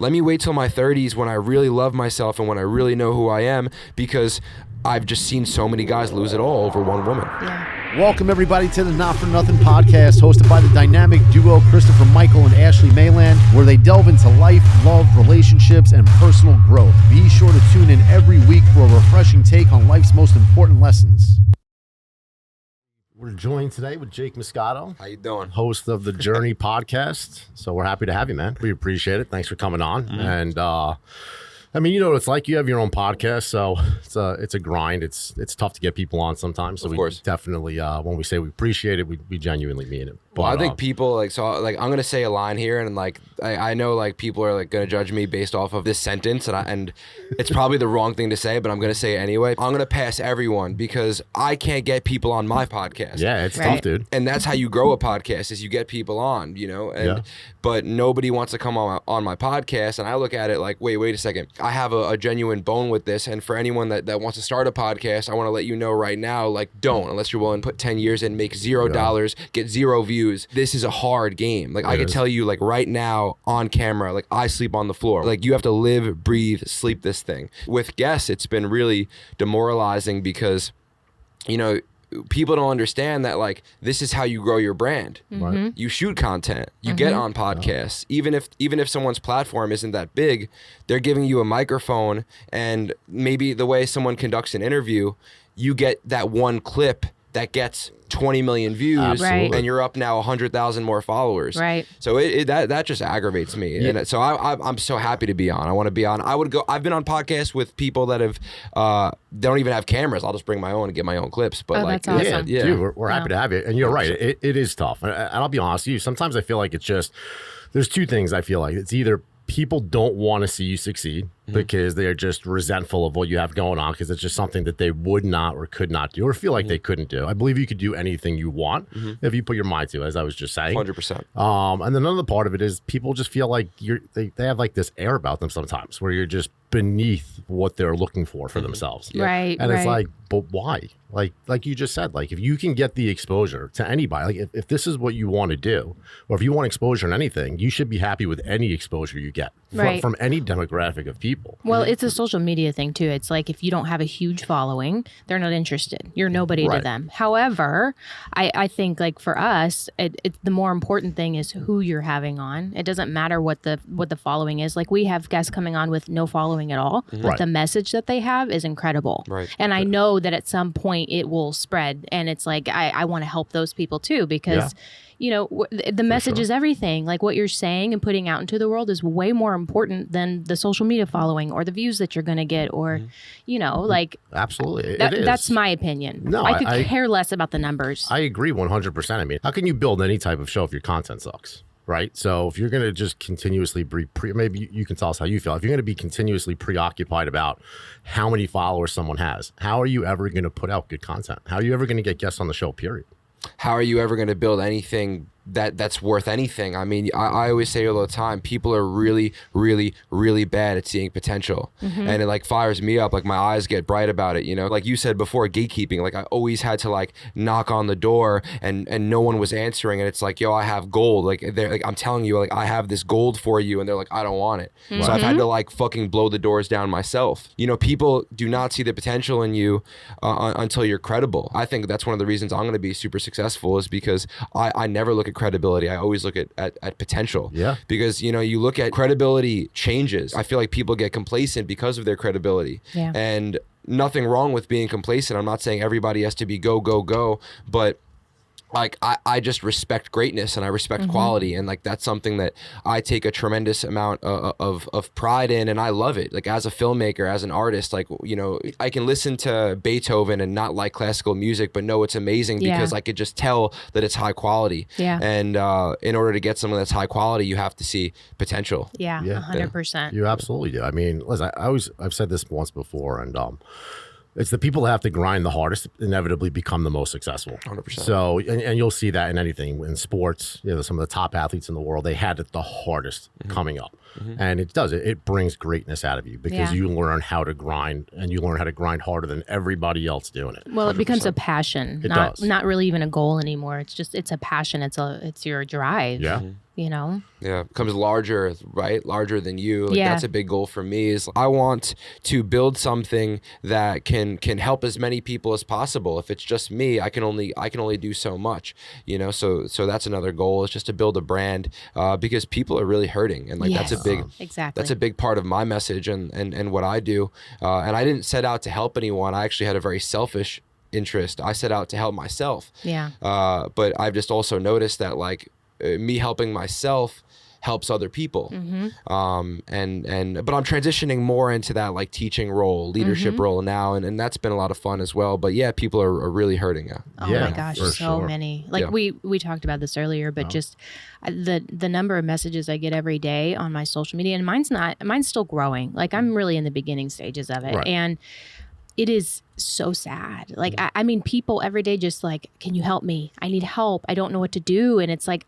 Let me wait till my 30s when I really love myself and when I really know who I am, because I've just seen so many guys lose it all over one woman. Yeah. Welcome, everybody, to the Not For Nothing podcast, hosted by the dynamic duo Christopher Michael and Ashley Maland, where they delve into life, love, relationships, and personal growth. Be sure to tune in every week for a refreshing take on life's most important lessons. We're joined today with Jake Moscato. How you doing? Host of the Journey podcast. So we're happy to have you, man. We appreciate it. Thanks for coming on. And I mean, you know what it's like. You have your own podcast, so it's a grind. It's tough to get people on sometimes. So of course. Definitely, when we say we appreciate it, we genuinely mean it. But, Well, I think people I'm gonna say a line here, and I know people are gonna judge me based off of this sentence, and it's probably the wrong thing to say, but I'm gonna say it anyway. I'm gonna pass everyone because I can't get people on my podcast. Yeah, it's tough, dude. And that's how you grow a podcast, is you get people on, but nobody wants to come on my podcast. And I look at it like, wait a second. I have a genuine bone with this. And for anyone that wants to start a podcast, I want to let you know right now, don't, unless you're willing to put 10 years in, make $0, get 0 views. This is a hard game. I can tell you right now on camera, I sleep on the floor. You have to live, breathe, sleep this thing. With guests, it's been really demoralizing because, people don't understand that this is how you grow your brand. Right. You shoot content, you get on podcasts. Even if someone's platform isn't that big, they're giving you a microphone, and maybe the way someone conducts an interview, you get that one clip that gets 20 million views. Absolutely. And you're up now 100,000 more followers. Right. So that just aggravates me. Yeah. And so I'm so happy to be on. I want to be on. I've been on podcasts with people that have they don't even have cameras. I'll just bring my own and get my own clips. But that's awesome. Yeah, dude, we're happy to have you. And you're right. It is tough. And I'll be honest with you. Sometimes I feel like there's two things I feel like. It's either people don't want to see you succeed because they're just resentful of what you have going on, because it's just something that they would not or could not do or feel like they couldn't do. I believe you could do anything you want if you put your mind to, as I was just saying. 100%. And then another part of it is people just feel like they have this air about them sometimes where you're just beneath what they're looking for themselves. Right. And it's but why? Like you just said, if you can get the exposure to anybody, if this is what you want to do, or if you want exposure in anything, you should be happy with any exposure you get from any demographic of people. Well, it's a social media thing too. It's if you don't have a huge following, they're not interested. You're nobody to them. However, I think for us, the more important thing is who you're having on. It doesn't matter what the following is. We have guests coming on with no following at all, but the message that they have is incredible. Right. And I know that at some point it will spread, and it's I want to help those people too, because the message is everything. What you're saying and putting out into the world is way more important than the social media following or the views that you're going to get, or Absolutely. It is. That's my opinion. No, I could care less about the numbers. I agree 100%. I mean, how can you build any type of show if your content sucks? Right. So if you're going to just continuously be maybe you can tell us how you feel. If you're going to be continuously preoccupied about how many followers someone has, how are you ever going to put out good content? How are you ever going to get guests on the show, period? How are you ever going to build anything that's worth anything? I mean, I always say all the time, people are really, really, really bad at seeing potential. And it fires me up. My eyes get bright about it, Like you said before, gatekeeping. I always had to knock on the door and no one was answering. And it's yo, I have gold. I'm telling you, I have this gold for you. And they're I don't want it. So I've had to fucking blow the doors down myself. People do not see the potential in you until you're credible. I think that's one of the reasons I'm going to be super successful, is because I never look at credibility. I always look at potential. Yeah. Because, you look at credibility changes. I feel like people get complacent because of their credibility. Yeah. And nothing wrong with being complacent. I'm not saying everybody has to be go, go, go, but I just respect greatness and I respect quality, and that's something that I take a tremendous amount of pride in, and I love it. As a filmmaker, as an artist, I can listen to Beethoven and not like classical music, but know it's amazing because I could just tell that it's high quality. Yeah. And in order to get something that's high quality, you have to see potential. Yeah. 100%. You absolutely do. I mean, listen, I've said this once before, and it's the people that have to grind the hardest inevitably become the most successful. 100%. So, and you'll see that in anything, in sports, some of the top athletes in the world, they had it the hardest coming up. And it brings greatness out of you because you learn how to grind, and you learn how to grind harder than everybody else doing it. Well, it becomes a passion, not really even a goal anymore. It's a passion. It's your drive. Yeah. you know? Yeah, becomes larger, right? Larger than you. Like, Yeah. that's a big goal for me. Is I want to build something that can help as many people as possible. If it's just me, I can only do so much, you know. So that's another goal, is just to build a brand, because people are really hurting, and like Yes, exactly. that's a big part of my message and what I do. And I didn't set out to help anyone. I actually had a very selfish interest. I set out to help myself. Yeah. But I've just also noticed that like me helping myself helps other people. But I'm transitioning more into that like teaching role, leadership role now, and that's been a lot of fun as well. But yeah, people are really hurting now. Oh Yeah, my gosh, for so sure. many. Like Yeah. we talked about this earlier, but just the number of messages I get every day on my social media, and mine's still growing. Like I'm really in the beginning stages of it. Right. And it is so sad. Like, I mean, people every day just like, can you help me? I need help. I don't know what to do. And it's like,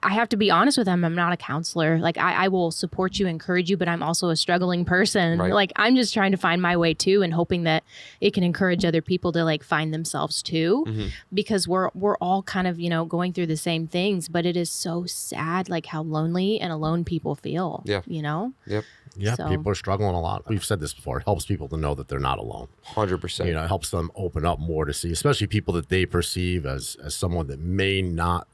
I have to be honest with them. I'm not a counselor. Like, I will support you, encourage you, but I'm also a struggling person. Right. Like, I'm just trying to find my way too, and hoping that it can encourage other people to like find themselves too, because we're all kind of, you know, going through the same things. But it is so sad, like how lonely and alone people feel. Yeah. You know. Yep, Yeah, So- people are struggling a lot. We've said this before. It helps people to know that they're not alone. 100%. You know, it helps them open up more to see, especially people that they perceive as someone that may not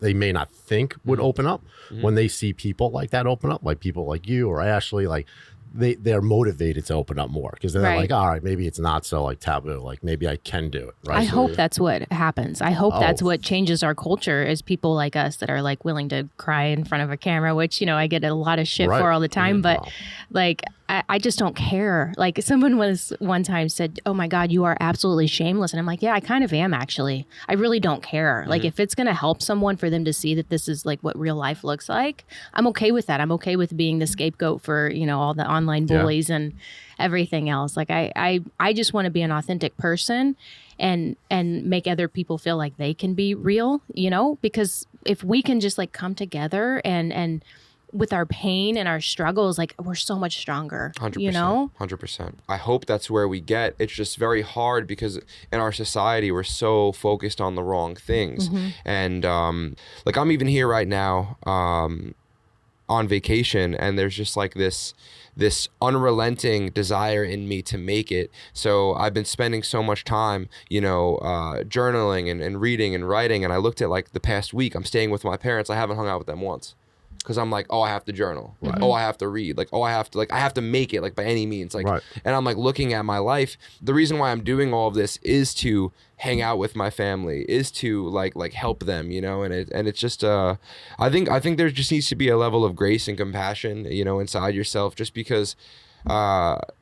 think would open up. When they see people like that open up, like people like you or Ashley, like they're motivated to open up more, because they're Right. like, all right, maybe it's not so like taboo. Like maybe I can do it. Right. I hope that's what happens. I hope that's Oh. what changes our culture, is people like us that are like willing to cry in front of a camera, which, you know, I get a lot of shit Right. for all the time, but Wow. like, I just don't care. Like someone was one time said, oh my God, you are absolutely shameless. And I'm like, yeah, I kind of am actually. I really don't care. Like if it's going to help someone for them to see that this is like what real life looks like, I'm okay with that. I'm okay with being the scapegoat for, you know, all the online Yeah. bullies and everything else. Like I just want to be an authentic person and make other people feel like they can be real, you know, because if we can just like come together and with our pain and our struggles, like we're so much stronger, 100%, you know? 100%. I hope that's where we get. It's just very hard because in our society, we're so focused on the wrong things. And like I'm even here right now on vacation, and there's just like this unrelenting desire in me to make it. So I've been spending so much time, you know, journaling and reading and writing. And I looked at like the past week, I'm staying with my parents. I haven't hung out with them once. Because I'm like, oh, I have to journal. Right. Oh, I have to read. Like, oh, I have to make it, like, by any means. Like, Right. And I'm like looking at my life. The reason why I'm doing all of this is to hang out with my family, is to like help them, you know. And it's just I think there just needs to be a level of grace and compassion, you know, inside yourself, just because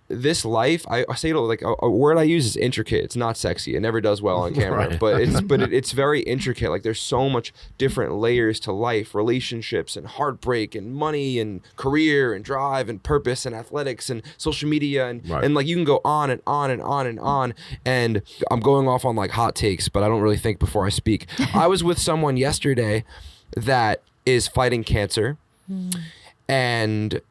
this life, I say it like a word I use is intricate. It's not sexy. It never does well on camera, Right. but it's very intricate. Like there's so much different layers to life, relationships and heartbreak and money and career and drive and purpose and athletics and social media and Right. and like you can go on and on and on and on. And I'm going off on like hot takes, but I don't really think before I speak. I was with someone yesterday that is fighting cancer, and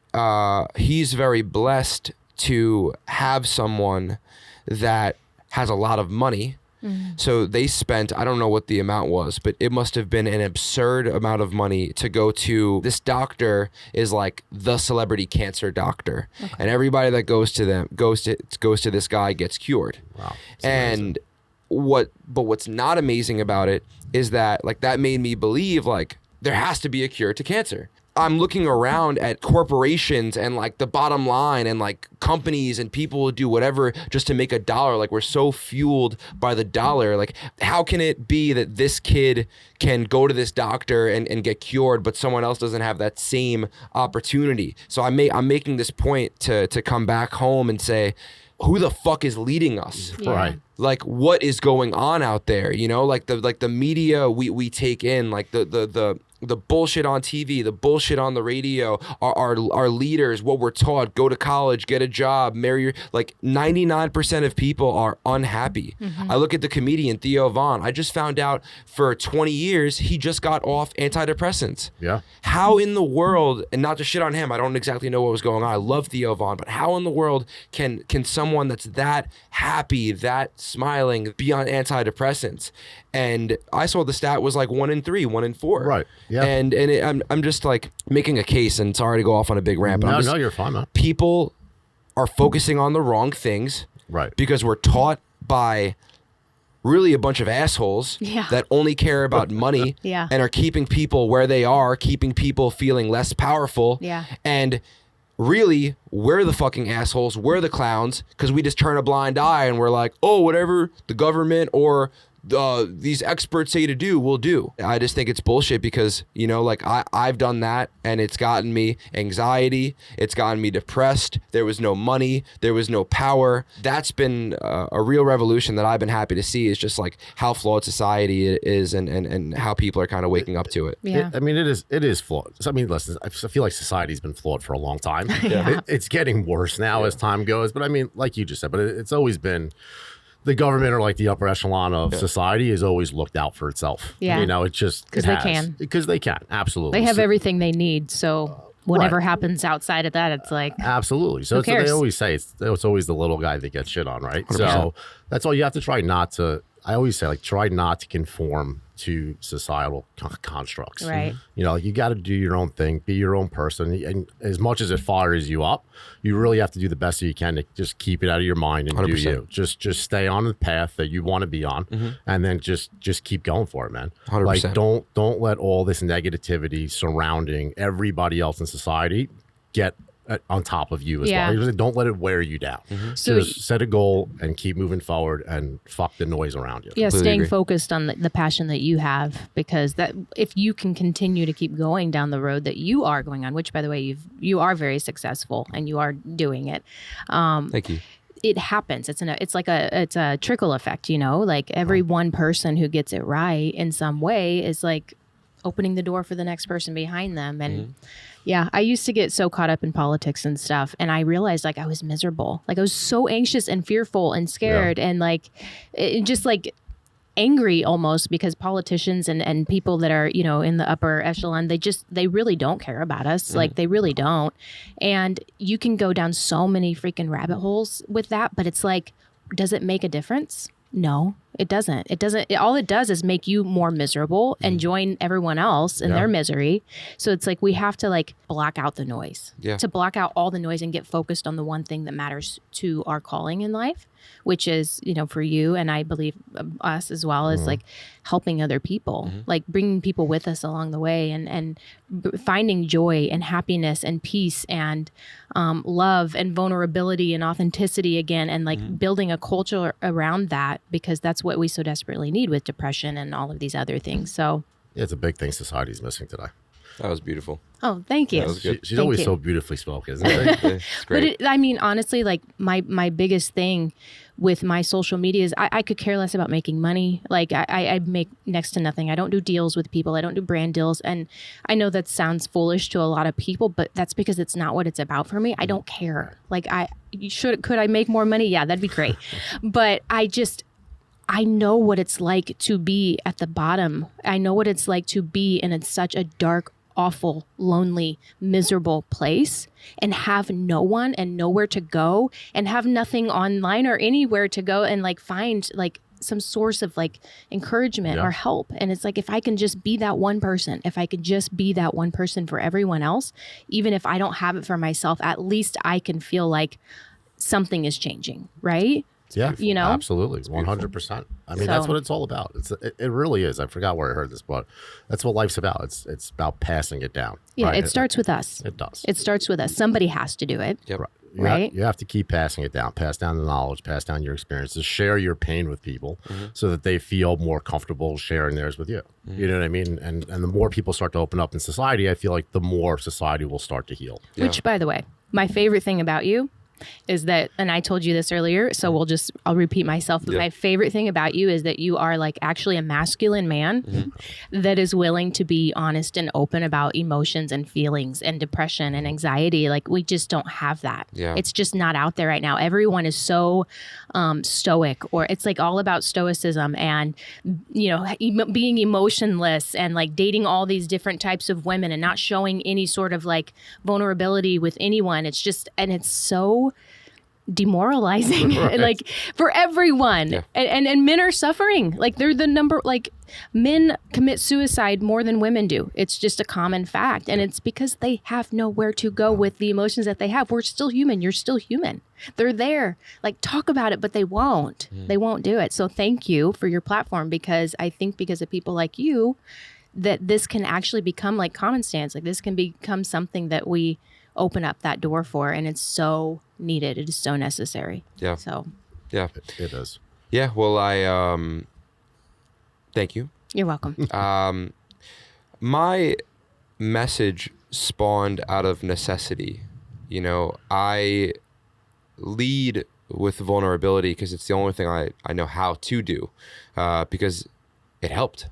he's very blessed to have someone that has a lot of money. So they spent, I don't know what the amount was, but it must have been an absurd amount of money to go to. This doctor is like the celebrity cancer doctor, and everybody that goes to this guy gets cured. Wow. And what's not amazing about it is that like that made me believe like there has to be a cure to cancer. I'm looking around at corporations and like the bottom line and like companies and people will do whatever just to make a dollar. Like we're so fueled by the dollar. Like how can it be that this kid can go to this doctor and get cured, but someone else doesn't have that same opportunity? So I'm making this point to come back home and say, who the fuck is leading us? Yeah. Right. Like what is going on out there? You know, like the media we take in, like the bullshit on TV, the bullshit on the radio, our leaders, what we're taught, go to college, get a job, marry your, like 99% of people are unhappy. I look at the comedian Theo Von. I just found out for 20 years, he just got off antidepressants. Yeah. How in the world, and not to shit on him, I don't exactly know what was going on. I love Theo Von, but how in the world can someone that's that happy, that smiling, be on antidepressants? And I saw the stat was like 1 in 3, 1 in 4. Right. Yeah. I'm just like making a case, and sorry to go off on a big rant, but No, you're fine, man. people are focusing on the wrong things, Right. because we're taught by really a bunch of assholes Yeah. that only care about money Yeah. and are keeping people where they are, keeping people feeling less powerful. Yeah. And really, we're the fucking assholes. We're the clowns, because we just turn a blind eye and we're like, oh, whatever the government or these experts say to do, we'll do. I just think it's bullshit, because, you know, like I've done that, and it's gotten me anxiety. It's gotten me depressed. There was no money. There was no power. That's been a real revolution that I've been happy to see, is just like how flawed society is, and how people are kind of waking up to it. Yeah. I mean, it is flawed. I mean, listen, I feel like society's been flawed for a long time. Yeah. It's getting worse now as time goes. But I mean, like you just said, but it's always been, the government, or like the upper echelon of society, has always looked out for itself. Yeah. You know, it just, Because they can. Because they can. Absolutely. They have So- everything they need. So whatever right. happens outside of that, it's like, Absolutely. So Who it's, they cares? always say it's always the little guy that gets shit on, right? So that's all you have to try not to. I always say, like, try not to conform to societal constructs. Right. You know, you got to do your own thing, be your own person, and as much as it fires you up, you really have to do the best that you can to just keep it out of your mind and 100%. do you. Just stay on the path that you want to be on, and then just keep going for it, man. 100%. Like, don't let all this negativity surrounding everybody else in society get on top of you as Yeah. well. Don't let it wear you down. So- Just set a goal and keep moving forward, and fuck the noise around you. yeah, Completely staying agree. focused on the passion that you have, because that if you can continue to keep going down the road that you are going on, which, by the way, you are very successful and you are doing it. Thank you. It happens. It's a trickle effect, you know, like every one person who gets it right in some way is like opening the door for the next person behind them. And yeah, I used to get so caught up in politics and stuff, and I realized like I was miserable. Like I was so anxious and fearful and scared and like just like angry almost, because politicians and people that are, you know, in the upper echelon, they really don't care about us. Like they really don't. And you can go down so many freaking rabbit holes with that, but it's like, does it make a difference? No, it doesn't. All it does is make you more miserable and join everyone else in their misery. So it's like we have to like block out the noise. Yeah. To block out all the noise and get focused on the one thing that matters to our calling in life, which is, you know, for you and I believe us as well, is like helping other people, like bringing people with us along the way, and finding joy and happiness and peace and love and vulnerability and authenticity again, and like building a culture around that, because that's what we so desperately need with depression and all of these other things. So Yeah, it's a big thing society's missing today. That was beautiful. oh, thank you. That was good. She's Thank always you. so beautifully spoken, isn't she? It's But great. I mean, honestly, like my biggest thing with my social media is I could care less about making money. Like I make next to nothing. I don't do deals with people. I don't do brand deals. And I know that sounds foolish to a lot of people, but that's because it's not what it's about for me. I don't care. Like could I make more money? Yeah, that'd be great. But I know what it's like to be at the bottom. I know what it's like to be in such a dark, awful, lonely, miserable place and have no one and nowhere to go and have nothing online or anywhere to go and like find like some source of like encouragement or help. And it's like, if I can just be that one person, if I could just be that one person for everyone else, even if I don't have it for myself, at least I can feel like something is changing, right? Yeah, You know? absolutely, 100%. I mean, that's So- what it's all about. It really is. I forgot where I heard this, but that's what life's about. It's about passing it down. Yeah, right? it starts with us. It does. It starts with us. Somebody has to do it. Yep. Right. Right? You have to keep passing it down, pass down the knowledge, pass down your experiences, share your pain with people so that they feel more comfortable sharing theirs with you. You know what I mean? And the more people start to open up in society, I feel like the more society will start to heal. Which, by the way, my favorite thing about you is that, and I told you this earlier, so I'll repeat myself, but my favorite thing about you is that you are like actually a masculine man that is willing to be honest and open about emotions and feelings and depression and anxiety. Like we just don't have that. Yeah. It's just not out there right now. Everyone is so stoic, or it's like all about stoicism and, you know, being emotionless and like dating all these different types of women and not showing any sort of like vulnerability with anyone. It's just, and it's so demoralizing like for everyone. And men are suffering. Like they're the number, like men commit suicide more than women do. It's just a common fact. And it's because they have nowhere to go with the emotions that they have. We're still human. You're still human. They're there. Like talk about it, but they won't. They won't do it. So thank you for your platform, because I think because of people like you that this can actually become like common sense. Like this can become something that we open up that door for, and it's so needed. It is so necessary. Yeah. So yeah, it is. Yeah. Well, I thank you. You're welcome. My message spawned out of necessity. You know, I lead with vulnerability because it's the only thing I know how to do, because it helped.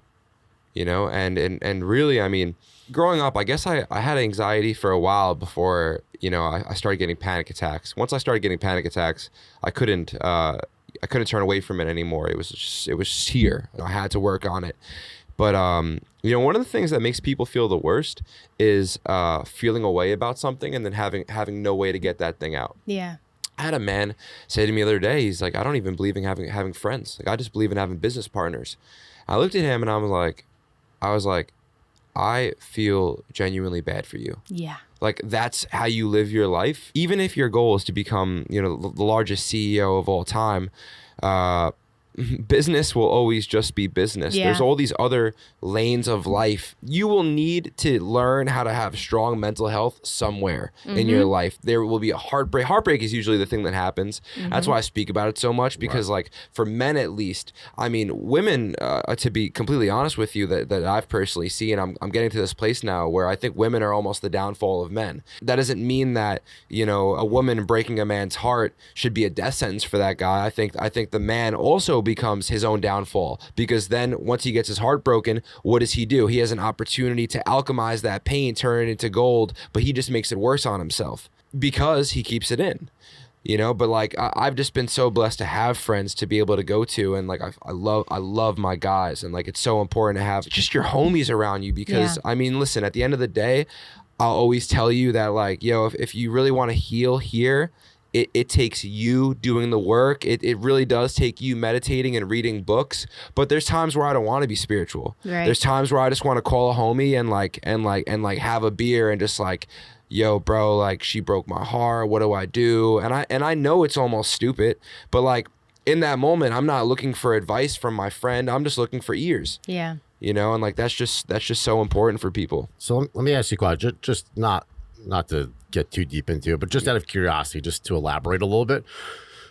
You know, and really, I mean, growing up, I guess I had anxiety for a while before, you know, I started getting panic attacks. Once I started getting panic attacks, I couldn't turn away from it anymore. It was just here. I had to work on it. But, you know, one of the things that makes people feel the worst is feeling a way about something and then having no way to get that thing out. Yeah. I had a man say to me the other day, he's like, I don't even believe in having friends. Like, I just believe in having business partners. I looked at him and I was like, I feel genuinely bad for you. Yeah. Like that's how you live your life. Even if your goal is to become, you know, the largest CEO of all time, business will always just be business. Yeah. There's all these other lanes of life. You will need to learn how to have strong mental health somewhere in your life. There will be a heartbreak. Heartbreak is usually the thing that happens. That's why I speak about it so much, because like for men at least, I mean, women, to be completely honest with you, that I've personally seen, I'm getting to this place now where I think women are almost the downfall of men. That doesn't mean that, you know, a woman breaking a man's heart should be a death sentence for that guy. I think the man also becomes his own downfall, because then once he gets his heart broken, what does he do? He has an opportunity to alchemize that pain, turn it into gold, but he just makes it worse on himself because he keeps it in, you know. But like I've just been so blessed to have friends to be able to go to, and like I love my guys, and like it's so important to have just your homies around you, because I mean, listen, at the end of the day, I'll always tell you that like, yo, if you really want to heal here, it takes you doing the work. It really does take you meditating and reading books. But there's times where I don't want to be spiritual. Right. There's times where I just want to call a homie and have a beer and just like, yo, bro, like she broke my heart. What do I do? And I know it's almost stupid, but like in that moment, I'm not looking for advice from my friend. I'm just looking for ears. Yeah. You know, and like that's just so important for people. So let me ask you a question, just not to get too deep into it, but just out of curiosity, just to elaborate a little bit.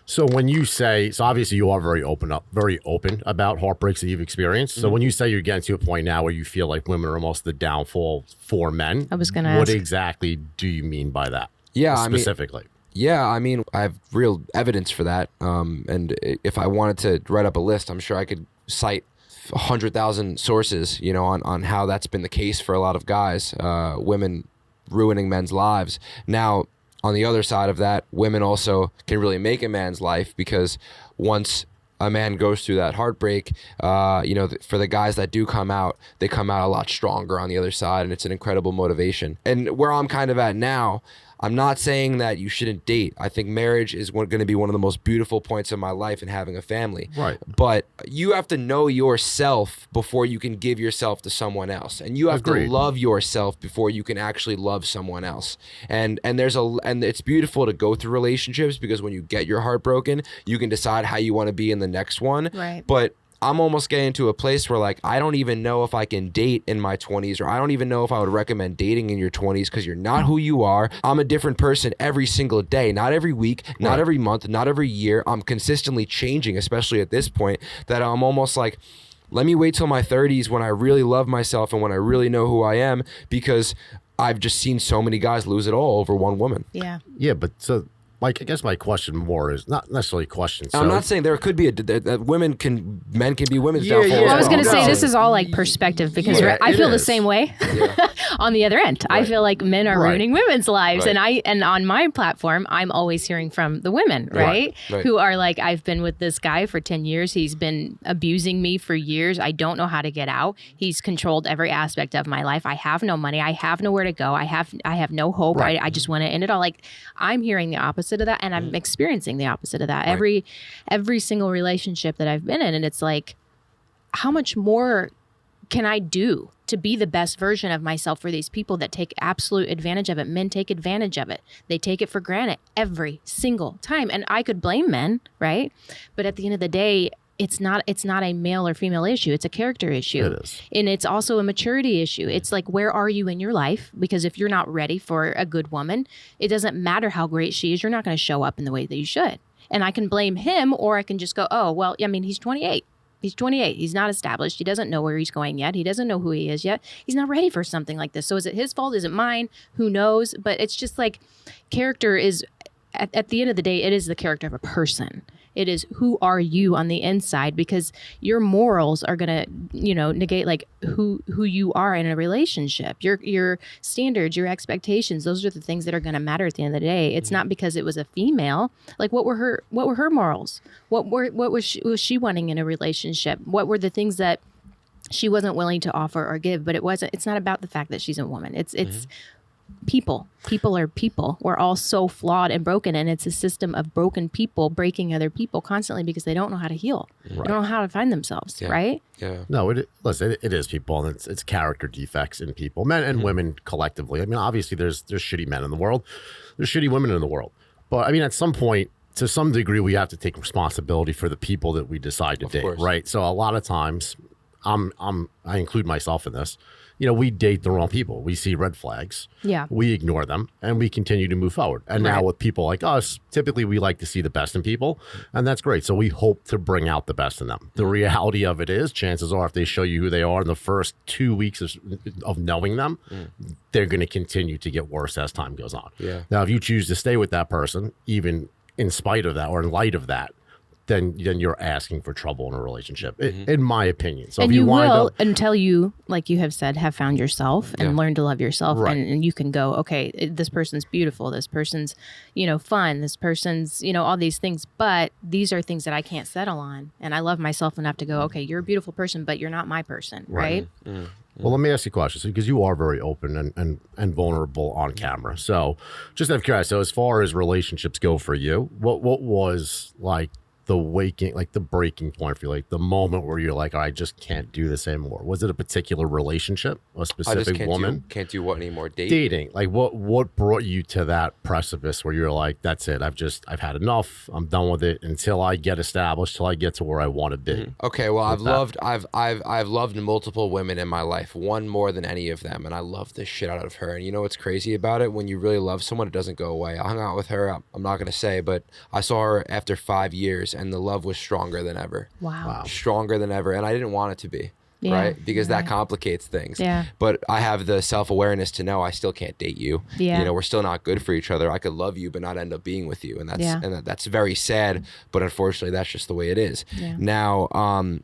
So when you say, so obviously you are very open about heartbreaks that you've experienced. So when you say you're getting to a point now where you feel like women are almost the downfall for men, I was going to ask. What exactly do you mean by that? Yeah, specifically. I mean, I have real evidence for that. And if I wanted to write up a list, I'm sure I could cite 100,000 sources, you know, on how that's been the case for a lot of guys, women ruining men's lives. Now, on the other side of that, women also can really make a man's life, because once a man goes through that heartbreak, you know, for the guys that do come out, they come out a lot stronger on the other side, and it's an incredible motivation. And where I'm kind of at now, I'm not saying that you shouldn't date. I think marriage is going to be one of the most beautiful points of my life, and having a family. Right. But you have to know yourself before you can give yourself to someone else, and you have to love yourself before you can actually love someone else. And it's beautiful to go through relationships, because when you get your heart broken, you can decide how you want to be in the next one. Right. But I'm almost getting to a place where like I don't even know if I can date in my 20s, or I don't even know if I would recommend dating in your 20s, because you're not who you are. I'm a different person every single day, not every week, not every month, not every year. I'm consistently changing, especially at this point, that I'm almost like, let me wait till my 30s when I really love myself and when I really know who I am, because I've just seen so many guys lose it all over one woman. Yeah. Yeah, but so like, I guess my question more is not necessarily a question. So, I'm not saying there could be men can be women's downfall. Well, I was going to say this is all like perspective, because I feel the same way on the other end. I feel like men are ruining women's lives, and on my platform, I'm always hearing from the women, right? Who are like, I've been with this guy for 10 years. He's been abusing me for years. I don't know how to get out. He's controlled every aspect of my life. I have no money. I have nowhere to go. I have no hope. I just want to end it all. Like, I'm hearing the opposite opposite of that, and I'm experiencing the opposite of that. Every single relationship that I've been in, and it's like, how much more can I do to be the best version of myself for these people that take absolute advantage of it? Men take advantage of it. They take it for granted every single time. And I could blame men, right? But at the end of the day, it's not a male or female issue. It's a character issue. It is. And it's also a maturity issue. It's like, where are you in your life? Because if you're not ready for a good woman, it doesn't matter how great she is. You're not going to show up in the way that you should. And I can blame him, or I can just go, oh, well, I mean, he's 28. He's 28. He's not established. He doesn't know where he's going yet. He doesn't know who he is yet. He's not ready for something like this. So is it his fault? Is it mine? Who knows? But it's just like, character is, at the end of the day, it is the character of a person. It is, who are you on the inside? Because your morals are going to, negate like who you are in a relationship. Your standards, your expectations, those are the things that are going to matter at the end of the day. It's not because it was a female. Like, what were her morals? What was she wanting in a relationship? What were the things that she wasn't willing to offer or give? But it's not about the fact that she's a woman. It's people are people. We're all so flawed and broken, and it's a system of broken people breaking other people constantly because they don't know how to heal. Right. They don't know how to find themselves. Right? No, it is people, and it's character defects in people, men and women collectively. I mean, obviously there's shitty men in the world, there's shitty women in the world, but I mean, at some point, to some degree, we have to take responsibility for the people that we decide to date, right? So a lot of times, I include myself in this. We date the wrong people. We see red flags. Yeah. We ignore them, and we continue to move forward. And now with people like us, typically we like to see the best in people, and that's great. So we hope to bring out the best in them. The reality of it is, chances are, if they show you who they are in the first 2 weeks of knowing them, they're going to continue to get worse as time goes on. Yeah. Now, if you choose to stay with that person, even in spite of that or in light of that, then you're asking for trouble in a relationship, in my opinion. So and if you will, until you, like you have said, have found yourself and learn to love yourself. Right. And you can go, okay, this person's beautiful. This person's, fun. This person's, all these things. But these are things that I can't settle on. And I love myself enough to go, okay, you're a beautiful person, but you're not my person. Right? Well, let me ask you a question, because you are very open and vulnerable on camera. So just out of curiosity, so as far as relationships go for you, what was like the breaking point for you, like the moment where you're like, I just can't do this anymore? Was it a particular relationship, a specific woman? Can't do what anymore? Dating. Like what brought you to that precipice where you're like, that's it. I've had enough. I'm done with it until I get established, till I get to where I want to be. Okay. Well, I've loved multiple women in my life, one more than any of them. And I love the shit out of her. And you know what's crazy about it? When you really love someone, it doesn't go away. I hung out with her. I'm not going to say, but I saw her after 5 years, and the love was stronger than ever. Wow. Stronger than ever. And I didn't want it to be. Yeah, right? Because that complicates things. Yeah. But I have the self-awareness to know I still can't date you. Yeah. We're still not good for each other. I could love you but not end up being with you. And that's very sad, but unfortunately that's just the way it is. Yeah. Now,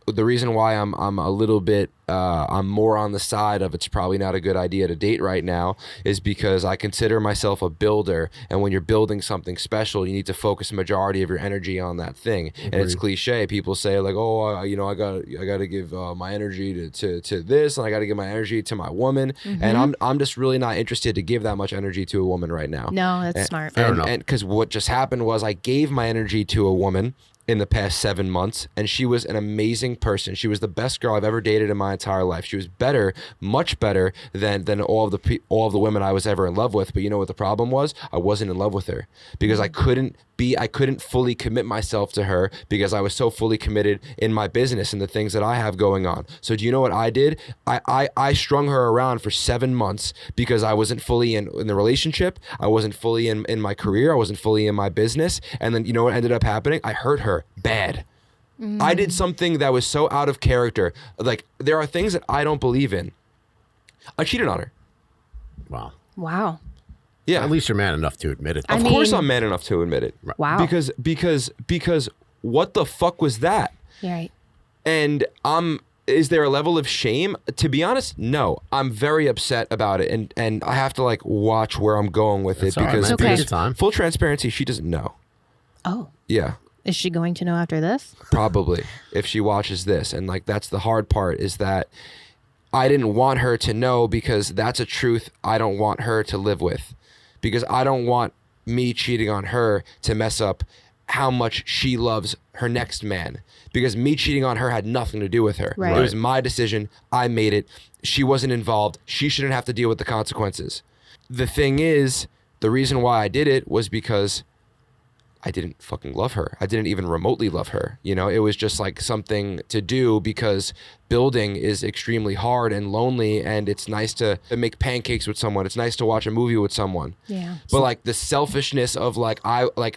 the reason why I'm a little bit I'm more on the side of it's probably not a good idea to date right now is because I consider myself a builder, and when you're building something special, you need to focus a majority of your energy on that thing. Agreed. And it's cliche. People say like, oh, I got to give my energy to this, and I got to give my energy to my woman, and I'm just really not interested to give that much energy to a woman right now. No, that's smart. Fair enough. And because what just happened was I gave my energy to a woman in the past 7 months, and she was an amazing person. She was the best girl I've ever dated in my entire life. She was better, much better than all of the women I was ever in love with. But you know what the problem was? I wasn't in love with her because I couldn't fully commit myself to her because I was so fully committed in my business and the things that I have going on. So do you know what I did? I strung her around for 7 months because I wasn't fully in the relationship. I wasn't fully in my career. I wasn't fully in my business. And then you know what ended up happening? I hurt her bad. I did something that was so out of character. Like, there are things that I don't believe in. I cheated on her. Wow. Yeah. At least you're man enough to admit it. Of course I'm man enough to admit it. Wow. Because what the fuck was that? Right. And is there a level of shame? To be honest, no. I'm very upset about it, and I have to like watch where I'm going with it because full transparency, she doesn't know. Oh. Yeah. Is she going to know after this? Probably, if she watches this. And like, that's the hard part, is that I didn't want her to know because that's a truth I don't want her to live with. Because I don't want me cheating on her to mess up how much she loves her next man, because me cheating on her had nothing to do with her. Right. It was my decision. I made it. She wasn't involved. She shouldn't have to deal with the consequences. The thing is, the reason why I did it was because I didn't fucking love her. I didn't even remotely love her. You know, it was just like something to do because building is extremely hard and lonely, and it's nice to make pancakes with someone. It's nice to watch a movie with someone. Yeah. But like the selfishness of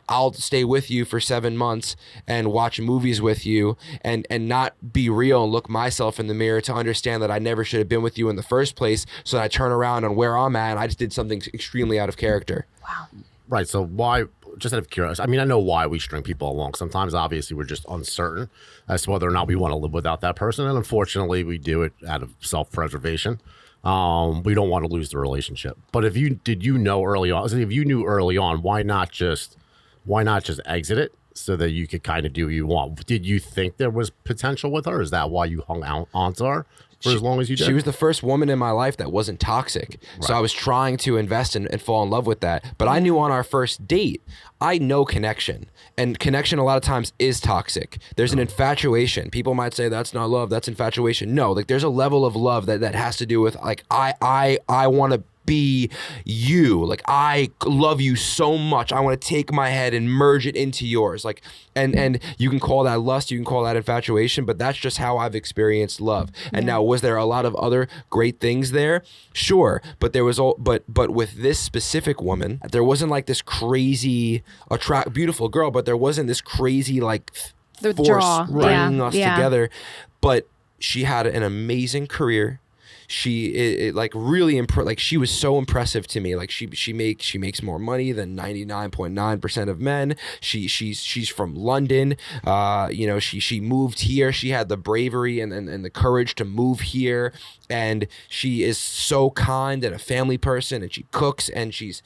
I'll stay with you for 7 months and watch movies with you and not be real and look myself in the mirror to understand that I never should have been with you in the first place. So I turn around on where I'm at and I just did something extremely out of character. Wow. Right. So why, just out of curiosity, I mean, I know why we string people along. Sometimes, obviously, we're just uncertain as to whether or not we want to live without that person. And unfortunately, we do it out of self-preservation. We don't want to lose the relationship. But if you knew early on, why not just exit it so that you could kind of do what you want? Did you think there was potential with her? Is that why you hung out onto her for as long as you did? She was the first woman in my life that wasn't toxic. Right. So I was trying to invest and fall in love with that. But I knew on our first date, I know connection. And connection a lot of times is toxic. There's an infatuation. People might say that's not love, that's infatuation. No, like there's a level of love that has to do with like I want to be you. Like I love you so much. I want to take my head and merge it into yours. Like and you can call that lust, you can call that infatuation, but that's just how I've experienced love. And now, was there a lot of other great things there? Sure, but there was but with this specific woman, there wasn't like this crazy beautiful girl, but there wasn't this crazy like force bringing us together. But she had an amazing career. She like really like she was so impressive to me. Like she makes more money than 99.9% of men. She's from London. You know, she moved here. She had the bravery and the courage to move here, and she is so kind and a family person, and she cooks, and she's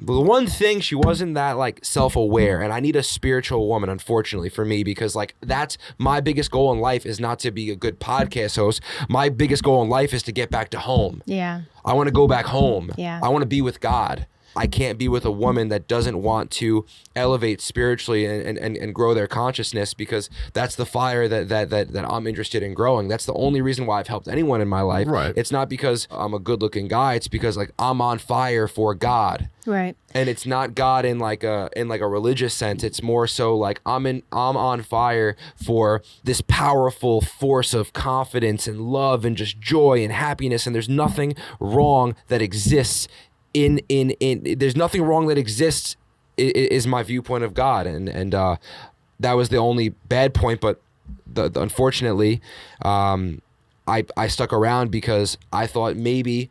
the one thing, she wasn't that like self-aware, and I need a spiritual woman, unfortunately for me, because like that's my biggest goal in life is not to be a good podcast host. My biggest goal in life is to get back to home. Yeah. I want to go back home. Yeah. I want to be with God. I can't be with a woman that doesn't want to elevate spiritually and grow their consciousness, because that's the fire that I'm interested in growing. That's the only reason why I've helped anyone in my life. Right. It's not because I'm a good looking guy. It's because like I'm on fire for God. Right. And it's not God in like a religious sense. It's more so like I'm on fire for this powerful force of confidence and love and just joy and happiness. And there's nothing wrong that exists there's nothing wrong that exists is my viewpoint of God. And that was the only bad point. But unfortunately, I stuck around because I thought maybe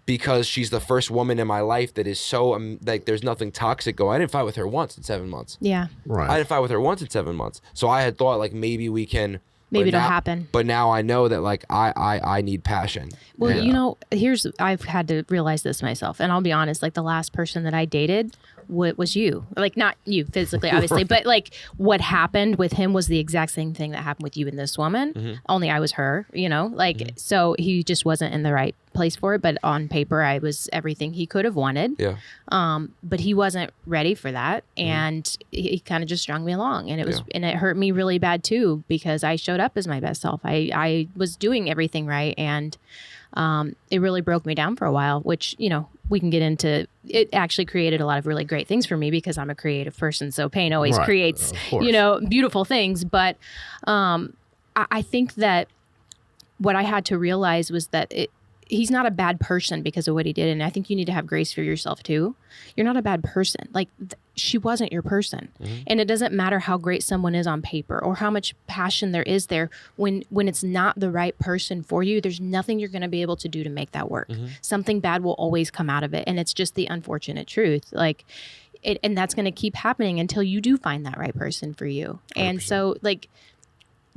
because she's the first woman in my life that is so like there's nothing toxic going. I didn't fight with her once in 7 months. Yeah. Right. I didn't fight with her once in 7 months. So I had thought like maybe we can. Maybe it'll happen. But now I know that like I need passion. Well, you know, I've had to realize this myself, and I'll be honest, like the last person that I dated was you. Like not you physically, obviously, but like what happened with him was the exact same thing that happened with you and this woman. Mm-hmm. Only I was her, you know, like, so he just wasn't in the right place for it. But on paper, I was everything he could have wanted. Yeah. But he wasn't ready for that. And he kind of just strung me along, and and it hurt me really bad too, because I showed up as my best self. I was doing everything right. And it really broke me down for a while, which, you know, we can get into. It actually created a lot of really great things for me because I'm a creative person. So pain always creates, you know, beautiful things. But I think that what I had to realize was that he's not a bad person because of what he did. And I think you need to have grace for yourself too. You're not a bad person. Like she wasn't your person. Mm-hmm. And it doesn't matter how great someone is on paper or how much passion there is there. When it's not the right person for you, there's nothing you're going to be able to do to make that work. Mm-hmm. Something bad will always come out of it. And it's just the unfortunate truth. Like, and that's going to keep happening until you do find that right person for you. 100%. And so like,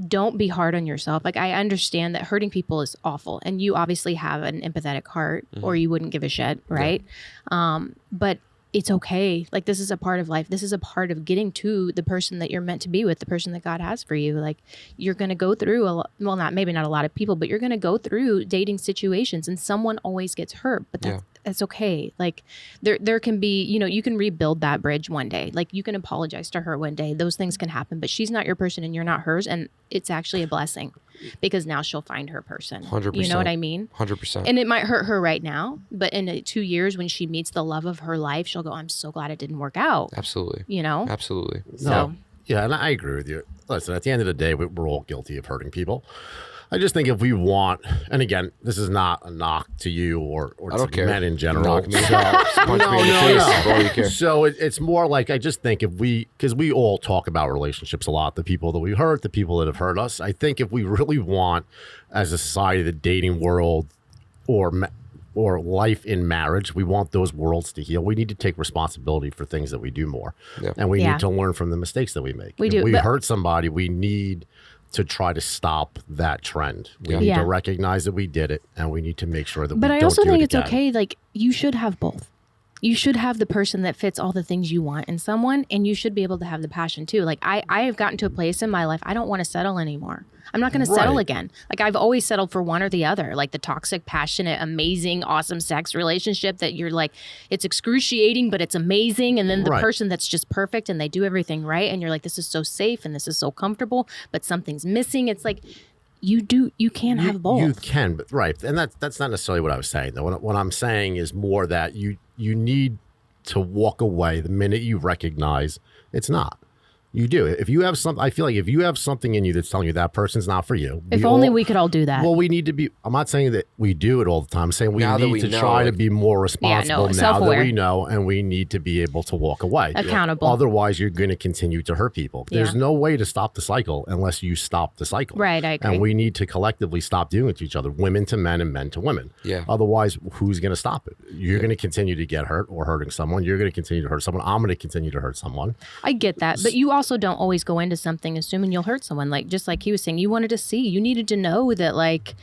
don't be hard on yourself. Like I understand that hurting people is awful, and you obviously have an empathetic heart, or you wouldn't give a shit, right? Yeah. But it's okay. Like this is a part of life. This is a part of getting to the person that you're meant to be with, the person that God has for you. Like you're going to go through maybe not a lot of people, but you're going to go through dating situations, and someone always gets hurt. But it's okay. Like there can be, you can rebuild that bridge one day. Like you can apologize to her one day. Those things can happen, but she's not your person and you're not hers. And it's actually a blessing because now she'll find her person. 100%. You know what I mean? 100%. And it might hurt her right now, but in 2 years when she meets the love of her life, she'll go, I'm so glad it didn't work out. Absolutely. So. Absolutely. No. Yeah, and I agree with you. Listen, at the end of the day, we're all guilty of hurting people. I just think if we want, and again, this is not a knock to you or to men in general. Knock me. Punch me in the face. For all you care. So it's more like I just think because we all talk about relationships a lot, the people that we hurt, the people that have hurt us. I think if we really want, as a society, the dating world or life in marriage, we want those worlds to heal. We need to take responsibility for things that we do more, and we need to learn from the mistakes that we make. If we hurt somebody, we need to try to stop that trend. We need to recognize that we did it, and we need to make sure that we don't do it again. But I also think it's okay. Like, you should have both. You should have the person that fits all the things you want in someone, and you should be able to have the passion too. Like, I have gotten to a place in my life, I don't want to settle anymore. I'm not going to settle again. Like, I've always settled for one or the other. Like the toxic, passionate, amazing, awesome sex relationship that you're like, it's excruciating, but it's amazing. And then the person that's just perfect and they do everything right. And you're like, this is so safe and this is so comfortable, but something's missing. It's like, you can have both. You can, but and that's not necessarily what I was saying. Though what I'm saying is more that you need to walk away the minute you recognize it's not. You do. If you have something, I feel like if you have something in you that's telling you that person's not for you. If only we could all do that. Well, we need to be, I'm not saying that we do it all the time. I'm saying we need to try to be more responsible now that we know, and we need to be able to walk away. Accountable. Otherwise, you're going to continue to hurt people. There's no way to stop the cycle unless you stop the cycle. Right, I agree. And we need to collectively stop doing it to each other, women to men and men to women. Yeah. Otherwise, who's going to stop it? You're going to continue to get hurt or hurting someone. You're going to continue to hurt someone. I'm going to continue to hurt someone. I get that. But you also don't always go into something assuming you'll hurt someone. Like, just like he was saying, you wanted to see, you needed to know that, like,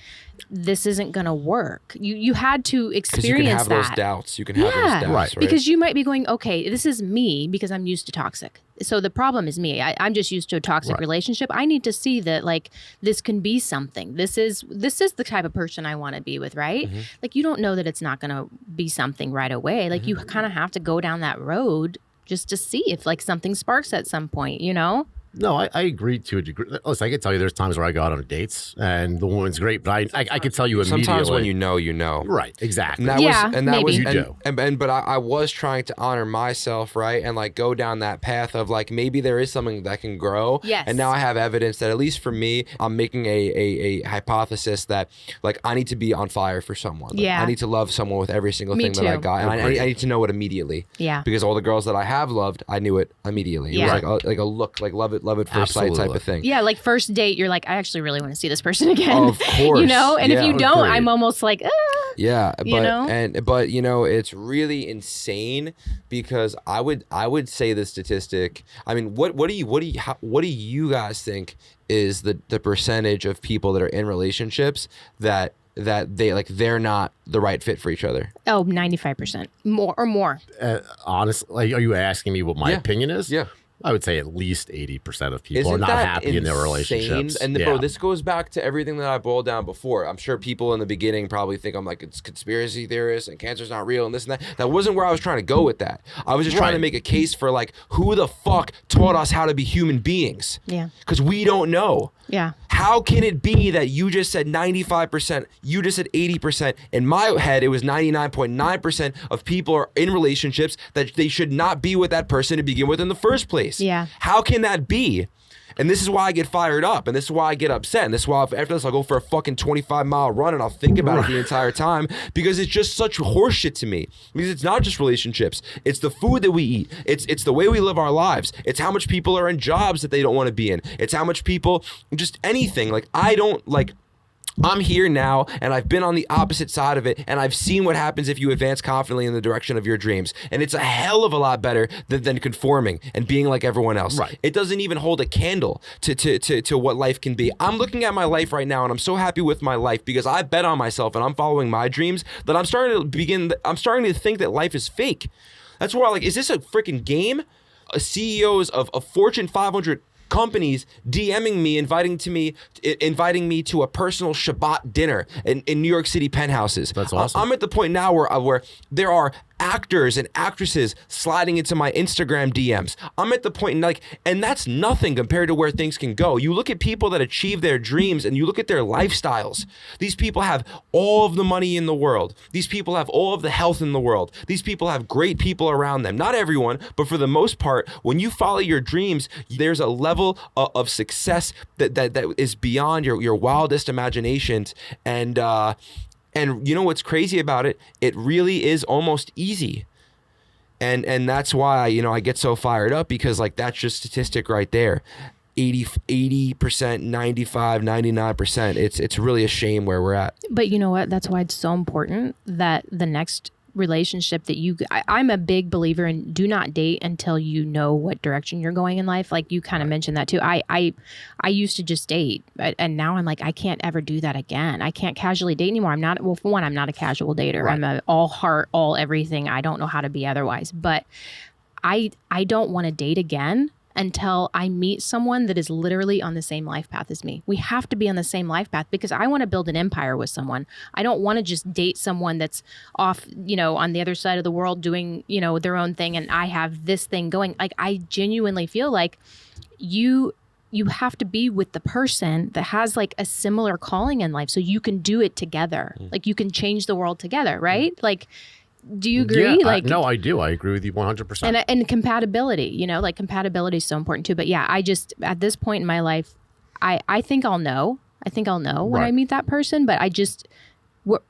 this isn't going to work. You had to experience you can have those doubts. You can have those doubts, right? Because you might be going, okay, this is me because I'm used to toxic. So the problem is me. I'm just used to a toxic relationship. I need to see that, like, this can be something. This is the type of person I want to be with, right? Mm-hmm. Like, you don't know that it's not going to be something right away. Like, you kind of have to go down that road just to see if, like, something sparks at some point, you know? No, I agree to a degree. Listen, I can tell you there's times where I go out on dates and the woman's great, but I could tell you immediately. Sometimes when you know. Right, exactly. And But I was trying to honor myself, right? And, like, go down that path of, like, maybe there is something that can grow. Yes. And now I have evidence that, at least for me, I'm making a hypothesis that, like, I need to be on fire for someone. Like, I need to love someone with every single thing that I got. And I need to know it immediately. Yeah. Because all the girls that I have loved, I knew it immediately. It was like a look, like love it first sight type of thing. Yeah, like first date, you're like, I actually really want to see this person again. Of course. You know? And if you don't, I'm almost like, yeah, but you know? But you know, it's really insane because I would say the statistic. I mean, what do you guys think is the percentage of people that are in relationships that they're not the right fit for each other? Oh, 95%. More. Honestly, like, are you asking me what my opinion is? Yeah. I would say at least 80% of people are not happy in their relationships. And bro, this goes back to everything that I boiled down before. I'm sure people in the beginning probably think I'm like, it's conspiracy theorists and cancer's not real and this and that. That wasn't where I was trying to go with that. I was just trying to make a case for, like, who the fuck taught us how to be human beings? Yeah. Because we don't know. Yeah. How can it be that you just said 95%, you just said 80%? In my head, it was 99.9% of people are in relationships that they should not be with that person to begin with in the first place. Yeah. How can that be? And this is why I get fired up, and this is why I get upset, and this is why after this I'll go for a fucking 25-mile run and I'll think about it the entire time, because it's just such horseshit to me. Because it's not just relationships, it's the food that we eat, it's the way we live our lives, it's how much people are in jobs that they don't want to be in, it's how much people, just anything. Like, I'm here now, and I've been on the opposite side of it, and I've seen what happens if you advance confidently in the direction of your dreams. And it's a hell of a lot better than conforming and being like everyone else. Right. It doesn't even hold a candle to what life can be. I'm looking at my life right now, and I'm so happy with my life because I bet on myself and I'm following my dreams that I'm starting to think that life is fake. That's where I'm like, is this a freaking game? CEOs of Fortune 500 companies DMing me, inviting me to a personal Shabbat dinner in New York City penthouses. That's awesome. I'm at the point now where there are actors and actresses sliding into my Instagram DMs. I'm at the point and that's nothing compared to where things can go. You look at people that achieve their dreams and you look at their lifestyles. These people have all of the money in the world. These people have all of the health in the world. These people have great people around them. Not everyone, but for the most part, when you follow your dreams, there's a level of success that is beyond your wildest imaginations. And you know what's crazy about it? It really is almost easy. And that's why, I get so fired up, because that's your statistic right there. 80%, 95, 99%. It's really a shame where we're at. But you know what? That's why it's so important that the next relationship that I'm a big believer in do not date until you know what direction you're going in life. Like you kind of mentioned that too. I used to just date, and now I'm like, I can't ever do that again. I can't casually date anymore. For one, I'm not a casual dater. Right. I'm a all heart, all everything. I don't know how to be otherwise, but I don't want to date again until I meet someone that is literally on the same life path as me. We have to be on the same life path, because I want to build an empire with someone. I don't want to just date someone that's off, on the other side of the world doing, their own thing, and I have this thing going. Like, I genuinely feel like you have to be with the person that has like a similar calling in life, so you can do it together. Like, you can change the world together, right? Like, do you agree? Yeah, no, I do. I agree with you 100%. And compatibility, compatibility is so important too. But yeah, I just, at this point in my life, I think I'll know. I think I'll know when I meet that person. But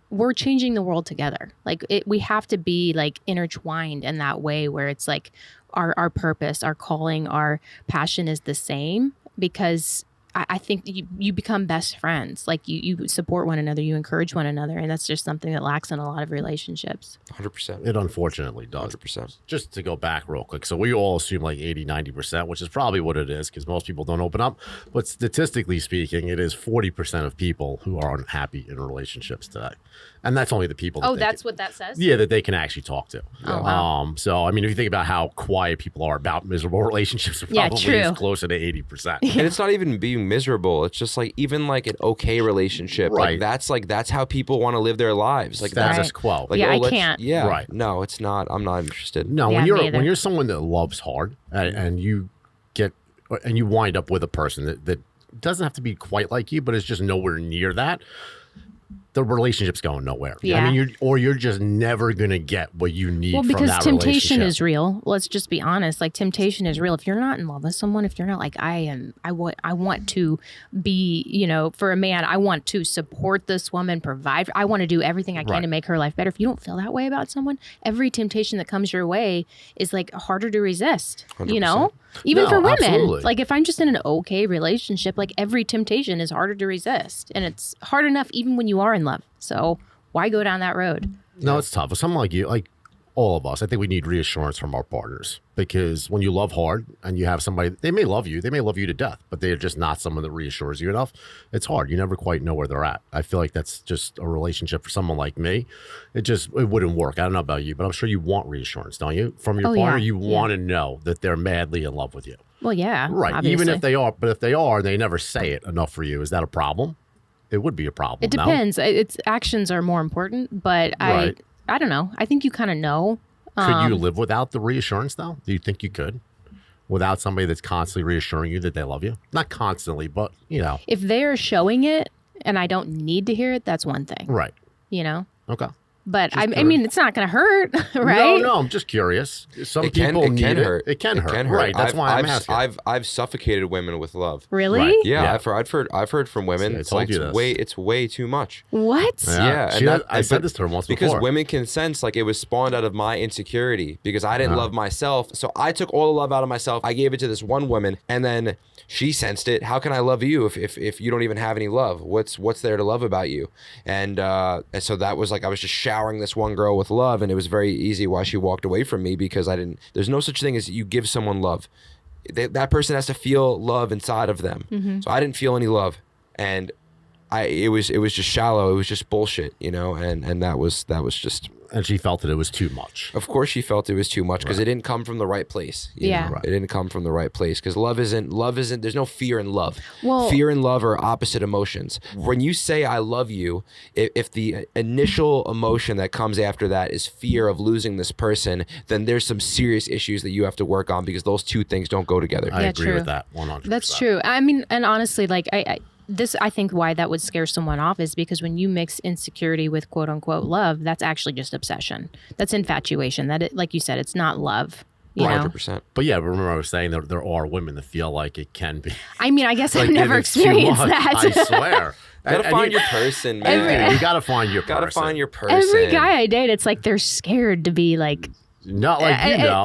we're changing the world together. Like, we have to be like intertwined in that way, where it's like our purpose, our calling, our passion is the same, because I think you become best friends. Like, you support one another, you encourage one another. And that's just something that lacks in a lot of relationships. 100%. It unfortunately does. 100%. Just to go back real quick. So we all assume like 80, 90%, which is probably what it is, because most people don't open up. But statistically speaking, it is 40% of people who are unhappy in relationships today. And that's only the people. That's what that says? Yeah, that they can actually talk to. Oh, wow. So, I mean, if you think about how quiet people are about miserable relationships, it probably is closer to 80%. And it's not even being miserable. It's just like, even like an okay relationship. Right. That's how people want to live their lives. Like, Status quo. Like, I can't. Yeah. Right. No, it's not. I'm not interested. No, Yeah, when you're someone that loves hard and you wind up with a person that doesn't have to be quite like you, but is just nowhere near that, the relationship's going nowhere. Yeah. I mean, you're just never going to get what you need from that relationship. Well, because temptation is real. Let's just be honest. Like, temptation is real. If you're not in love with someone, if you're not like, I want to be, for a man, I want to support this woman, provide. I want to do everything I can to make her life better. If you don't feel that way about someone, every temptation that comes your way is like harder to resist, 100%. Even for women. Absolutely. Like, if I'm just in an okay relationship, like, every temptation is harder to resist. And it's hard enough even when you are in love. So why go down that road? No, it's tough. For someone like you, like all of us, I think we need reassurance from our partners, because when you love hard and you have somebody, they may love you to death, but they're just not someone that reassures you enough. It's hard. You never quite know where they're at. I feel like that's just a relationship for someone like me. It wouldn't work. I don't know about you, but I'm sure you want reassurance, don't you? From your partner, you want to know that they're madly in love with you. Well, yeah. Right. Obviously. Even if they are, but if they are, they never say it enough for you. Is that a problem? It would be a problem. It depends. Its actions are more important, but I don't know. I think you kind of know. Could you live without the reassurance, though? Do you think you could? Without somebody that's constantly reassuring you that they love you? Not constantly, but, If they're showing it and I don't need to hear it, that's one thing. Right. But Okay. I mean, it's not going to hurt, right? No, I'm just curious. Some It can hurt. It can hurt. Right. That's why I'm asking. I've suffocated women with love. Really? Right. Yeah, Yeah. I've heard from women. See, I It's told like you this. it's way too much. What? Yeah, and I said this to her once because before. women can sense like it was spawned out of my insecurity, because I didn't love myself. So I took all the love out of myself. I gave it to this one woman, and then she sensed it. How can I love you if you don't even have any love? What's there to love about you? And so that was like, I was just showering this one girl with love, and it was very easy why she walked away from me, because there's no such thing as you give someone love. That person has to feel love inside of them. Mm-hmm. So I didn't feel any love, and it was just shallow. It was just bullshit, and that was just. And she felt that it was too much. Of course she felt it was too much because it didn't come from the right place. you Yeah. know? It didn't come from the right place because love isn't, there's no fear in love. Well- fear and love are opposite emotions. When you say I love you, if the initial emotion that comes after that is fear of losing this person, then there's some serious issues that you have to work on because those two things don't go together. I agree true. with that 100%. That's true. I mean, and honestly, like I think why that would scare someone off is because when you mix insecurity with quote unquote love, that's actually just obsession. That's infatuation. Like you said, it's not love. You know? 100%. But yeah, remember I was saying that there are women that feel like it can be. I mean, I guess Like, I've never it's too experienced much. that. I swear. Gotta find your person, man. You gotta find your person. Gotta find your person. Every guy I date, it's like they're scared to be like. No,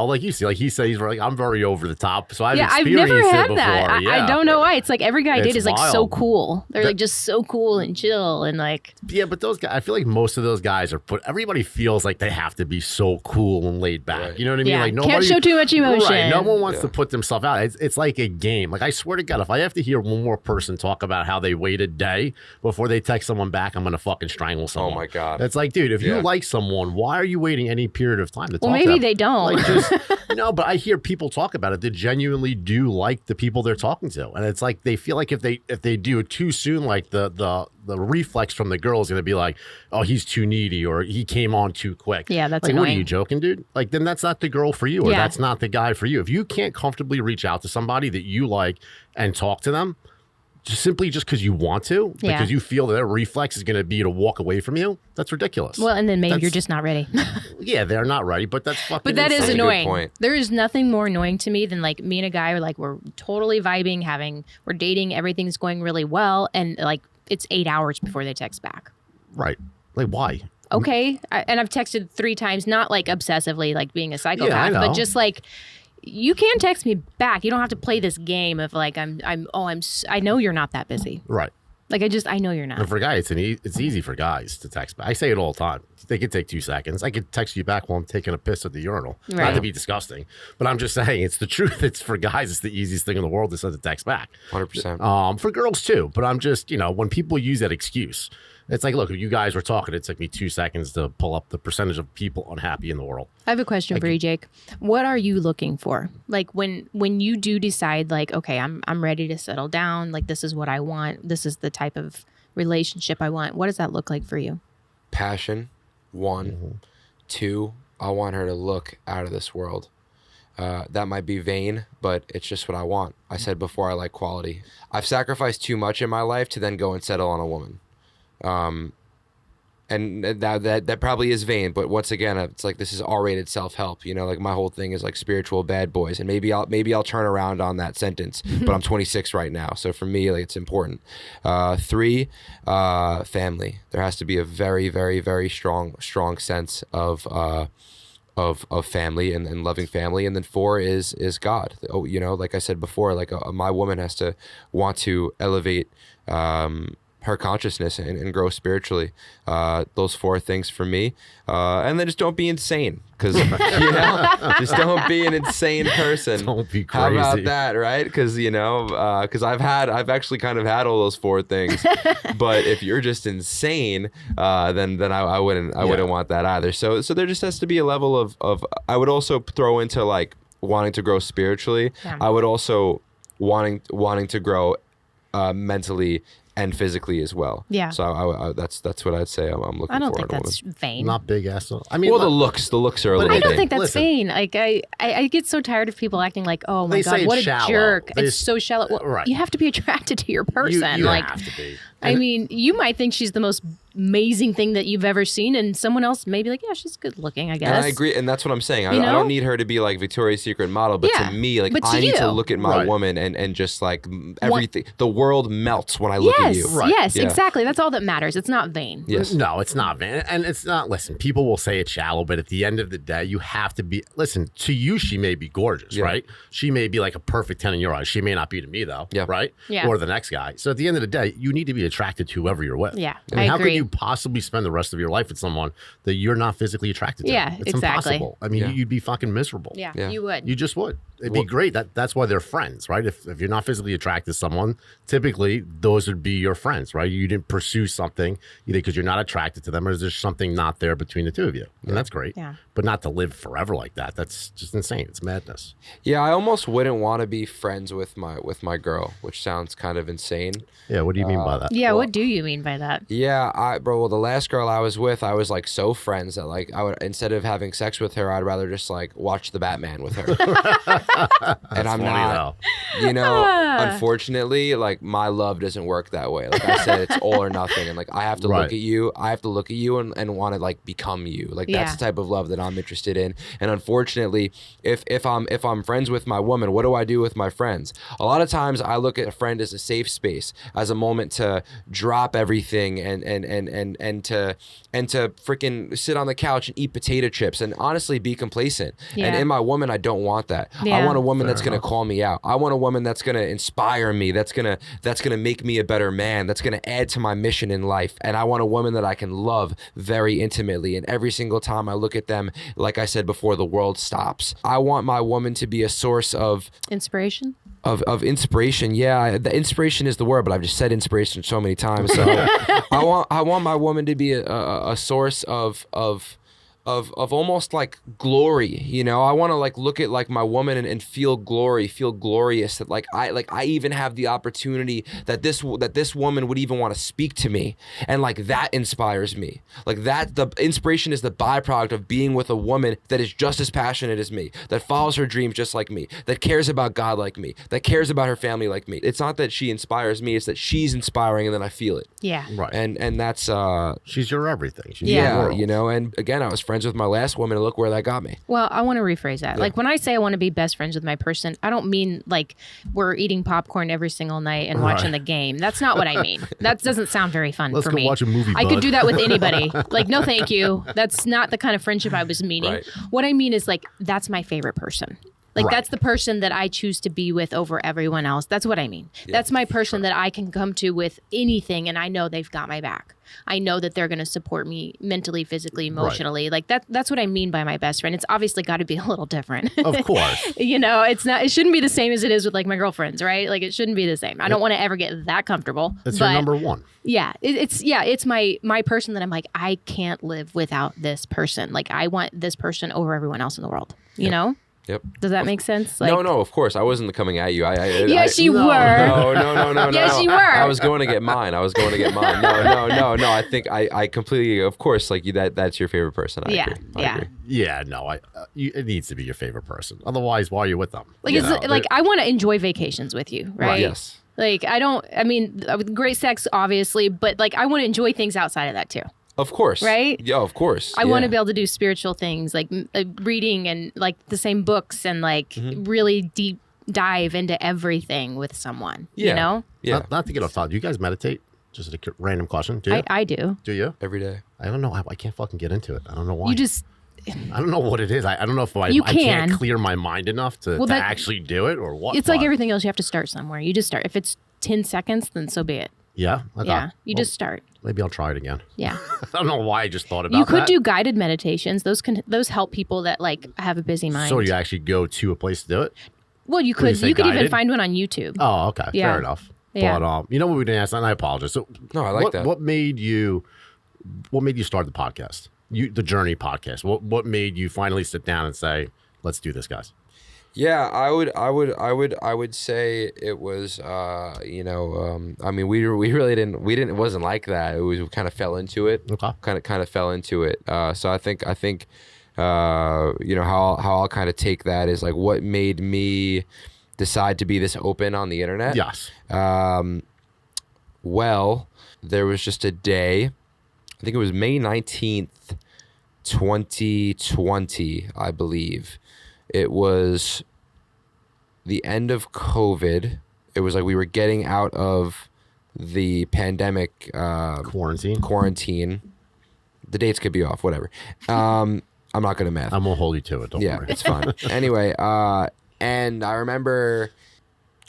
like you see, like he said, he's like, I'm very over the top. So I've I've experienced never had it before. that. Yeah. I don't know why. It's like every guy I date It's is like so wild. cool. They're like just so cool and chill and like. Yeah, but those guys, I feel like most of those guys are everybody feels like they have to be so cool and laid back. Right. You know what I mean? Yeah, Like can't show too much emotion. Right. No one wants to put themselves out. It's like a game. Like I swear to God, if I have to hear one more person talk about how they wait a day before they text someone back, I'm gonna fucking strangle someone. Oh my God. It's like, dude, if Yeah. you like someone, why are you waiting any period of time to talk Well, to maybe them? they don't. Like just no, but I hear people talk about it. They genuinely do like the people they're talking to, and it's like they feel like if they do it too soon, like the reflex from the girl is going to be like, oh, he's too needy or he came on too quick. Yeah, that's like, what are annoying. you joking, dude? Like, then that's not the girl for you, or Yeah. that's not the guy for you. If you can't comfortably reach out to somebody that you like and talk to them, simply just because you want to, Yeah. because you feel that their reflex is going to be to walk away from you, that's ridiculous. Well, and then maybe That's- you're just not ready. Yeah, they're not ready, but that's fucking But that is That's a good annoying. point. There is nothing more annoying to me than like me and a guy are like we're totally vibing, we're dating, everything's going really well, and like it's 8 hours before they text back. right. Like, why? Okay, and I've texted 3 times, not like obsessively, like being a psychopath, know. but just like you can text me back. You don't have to play this game of like I know you're not that busy. Right. Like I know you're not. And for guys, it's easy for guys to text back. I say it all the time. They could take 2 seconds. I could text you back while I'm taking a piss at the urinal. Not Right. to be disgusting, but I'm just saying it's the truth. It's for guys. It's the easiest thing in the world to send a text back. 100%. For girls too. But I'm just, when people use that excuse, it's like, look, if you guys were talking, it took me 2 seconds to pull up the percentage of people unhappy in the world. I have a question for you, Jake. What are you looking for? Like when you do decide, like, okay, I'm ready to settle down. Like this is what I want. This is the type of relationship I want. What does that look like for you? Passion, 1. 2, I want her to look out of this world. That might be vain, but it's just what I want. I said before, I like quality. I've sacrificed too much in my life to then go and settle on a woman. And that probably is vain, but once again, it's like this is R-rated self-help. Like my whole thing is like spiritual bad boys, and maybe I'll turn around on that sentence. But I'm 26 right now, so for me, like it's important. 3, family. There has to be a very, very, very strong sense of family and loving family. And then 4 is God. Like I said before, like my woman has to want to elevate her consciousness and grow spiritually. Those 4 things for me. And then just don't be insane, because just don't be an insane person. Don't be How about crazy. that, right? Because because I've actually kind of had all those 4 things. But if you're just insane, then I wouldn't want that either. So there just has to be a level of I would also throw into like wanting to grow spiritually. Yeah. I would also wanting to grow mentally and physically as well. Yeah. So I that's what I'd say I'm looking for. I don't think in a that's woman. vain. Not big ass. I mean, Well, look, the looks are a little I don't vain. think that's Listen. vain. Like I get so tired of people acting like, oh my They say God, it's what a shallow. jerk. They It's s- so shallow. Well, right. You have to be attracted to your you, person. you like have to be. I mean, you might think she's the most amazing thing that you've ever seen, and someone else may be like, yeah, she's good looking, I guess. And I agree, and that's what I'm saying. I You know? don't need her to be like Victoria's Secret model, but Yeah, to me, like but to I need to you. look at my Right. woman and just like everything. The world melts when I look at Yes, you. Right. yes, Yeah. exactly. That's all that matters. It's not vain. Yes. No, it's not, man. And it's not, listen, people will say it's shallow, but at the end of the day, you have to be, listen, to you, she may be gorgeous, Yeah. right? She may be like a perfect 10 in your eyes. She may not be to me, though, Yeah. right? Yeah. Or the next guy. So at the end of the day, you need to be attracted to whoever you're with. Yeah, I mean, I how agree. could you possibly spend the rest of your life with someone that you're not physically attracted to? Yeah, it's exactly. impossible. I mean, Yeah. you'd be fucking miserable. Yeah, Yeah. you would. You just would. it'd be great. That's why they're friends, right? If you're not physically attracted to someone, typically those would be your friends, right? You didn't pursue something either because you're not attracted to them, or there's something not there between the two of you, and that's great. Yeah. But not to live forever like that. That's just insane. It's madness. Yeah, I almost wouldn't want to be friends with my girl, which sounds kind of insane. Yeah. What do you mean by that? Yeah, what do you mean by that? Yeah, well, the last girl I was with, I was like so friends that like I would, instead of having sex with her, I'd rather just like watch the Batman with her. And I'm not, you know, unfortunately, like my love doesn't work that way. Like I said, it's all or nothing, and like I have to look at you, and want to like become you. Like that's the type of love that I'm interested in. And unfortunately, if I'm friends with my woman, what do I do with my friends? A lot of times I look at a friend as a safe space, as a moment to drop everything and to freaking sit on the couch and eat potato chips and honestly be complacent. And in my woman, I don't want that. I want a woman that's going to call me out. I want a woman that's going to inspire me, that's going to make me a better man, that's going to add to my mission in life. And I want a woman that I can love very intimately. And every single time I look at them, like I said before, the world stops. I want my woman to be a source of inspiration. Of inspiration. Yeah, the inspiration is the word, but I've just said inspiration so many times. So I want my woman to be a source of almost like glory, you know. I want to like look at like my woman and feel glory, feel glorious, that I even have the opportunity that this woman would even want to speak to me, and like that inspires me. Like that, the inspiration is the byproduct of being with a woman that is just as passionate as me, that follows her dreams just like me, that cares about God like me, that cares about her family like me. It's not that she inspires me, it's that she's inspiring and then I feel it. Yeah. Right. And that's she's your everything. She's yeah, your world. you know. And again, I was friends with my last woman, and look where that got me. Well, I want to rephrase that. Like when I say I want to be best friends with my person, I don't mean like we're eating popcorn every single night and watching the game. That's not what I mean. That doesn't sound very fun Let's for go me. watch a movie, I bud. could do that with anybody. Like, no, thank you. That's not the kind of friendship I was meaning. Right. What I mean is like, that's my favorite person. Like that's the person that I choose to be with over everyone else. That's what I mean. Yeah, that's my person that I can come to with anything, and I know they've got my back. I know that they're going to support me mentally, physically, emotionally. Like that's what I mean by my best friend. It's obviously got to be a little different. Of course. You know, it shouldn't be the same as it is with like my girlfriends, right? Like it shouldn't be the same. I don't want to ever get that comfortable. It's your number one. Yeah. It's my person that I'm like, I can't live without this person. Like I want this person over everyone else in the world, you know? Yep. Does that make sense? Like, no, of course. I wasn't coming at you. Yes, you were. No. Yes, you were. I was going to get mine. No. I think I completely, of course, like you, that's your favorite person. I agree. I agree. Yeah, no, it needs to be your favorite person. Otherwise, why are you with them? Like, I want to enjoy vacations with you, right? Yes. Like, great sex, obviously, but like, I want to enjoy things outside of that too. Of course. Right? Yeah, of course. I want to be able to do spiritual things like reading and like the same books and like really deep dive into everything with someone, you know? Yeah. Not to get off topic. Do you guys meditate? Just a random question. Do you? I do. Do you? Every day. I don't know. I can't fucking get into it. I don't know why. I don't know what it is. I don't know if I can't clear my mind enough to actually do it or what. It's like everything else. You have to start somewhere. You just start. If it's 10 seconds, then so be it. Yeah? Yeah. Just start. Maybe I'll try it again. Yeah. I don't know why I just thought about that. You could do guided meditations. Those help people that like have a busy mind. So do you actually go to a place to do it? Well, you could. You could even find one on YouTube. Oh, okay. Yeah. Fair enough. Yeah. But you know what we didn't ask, and I apologize. So no, I like that. What made you start the podcast? The Journey podcast. What made you finally sit down and say, let's do this, guys? Yeah, I would say it was I mean we really didn't it wasn't like that. It was, we kind of fell into it. Okay. Kind of fell into it. So I think how I'll kind of take that is like what made me decide to be this open on the internet. Yes. Well, there was just a day, I think it was May 19th, 2020, I believe. It was the end of COVID. It was like we were getting out of the pandemic quarantine. The dates could be off, whatever. I'm not good at math. I'm gonna hold you to it. Don't worry. It's fine. Anyway, and I remember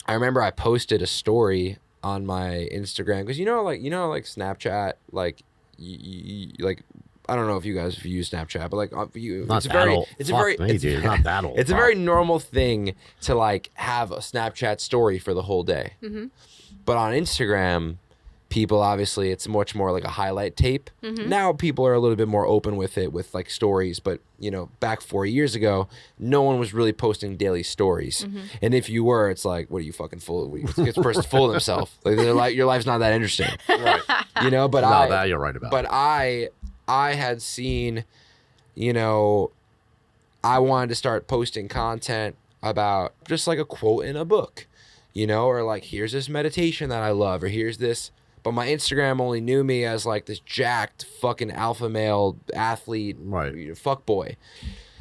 I posted a story on my Instagram because like Snapchat, like you like I don't know if you guys have used Snapchat, but like Not that old. It's not that old. It's a very normal thing to like have a Snapchat story for the whole day. But on Instagram, people obviously it's much more like a highlight tape. Now people are a little bit more open with it with like stories, but you know, back 4 years ago, no one was really posting daily stories. And if you were, it's like, what are you fucking full of? This person full of himself. Like your life's not that interesting, right. you know. But that you're right about. But I had seen, you know, I wanted to start posting content about just like a quote in a book, you know, or like here's this meditation that I love, or here's this. But my Instagram only knew me as like this jacked fucking alpha male athlete, fuck boy.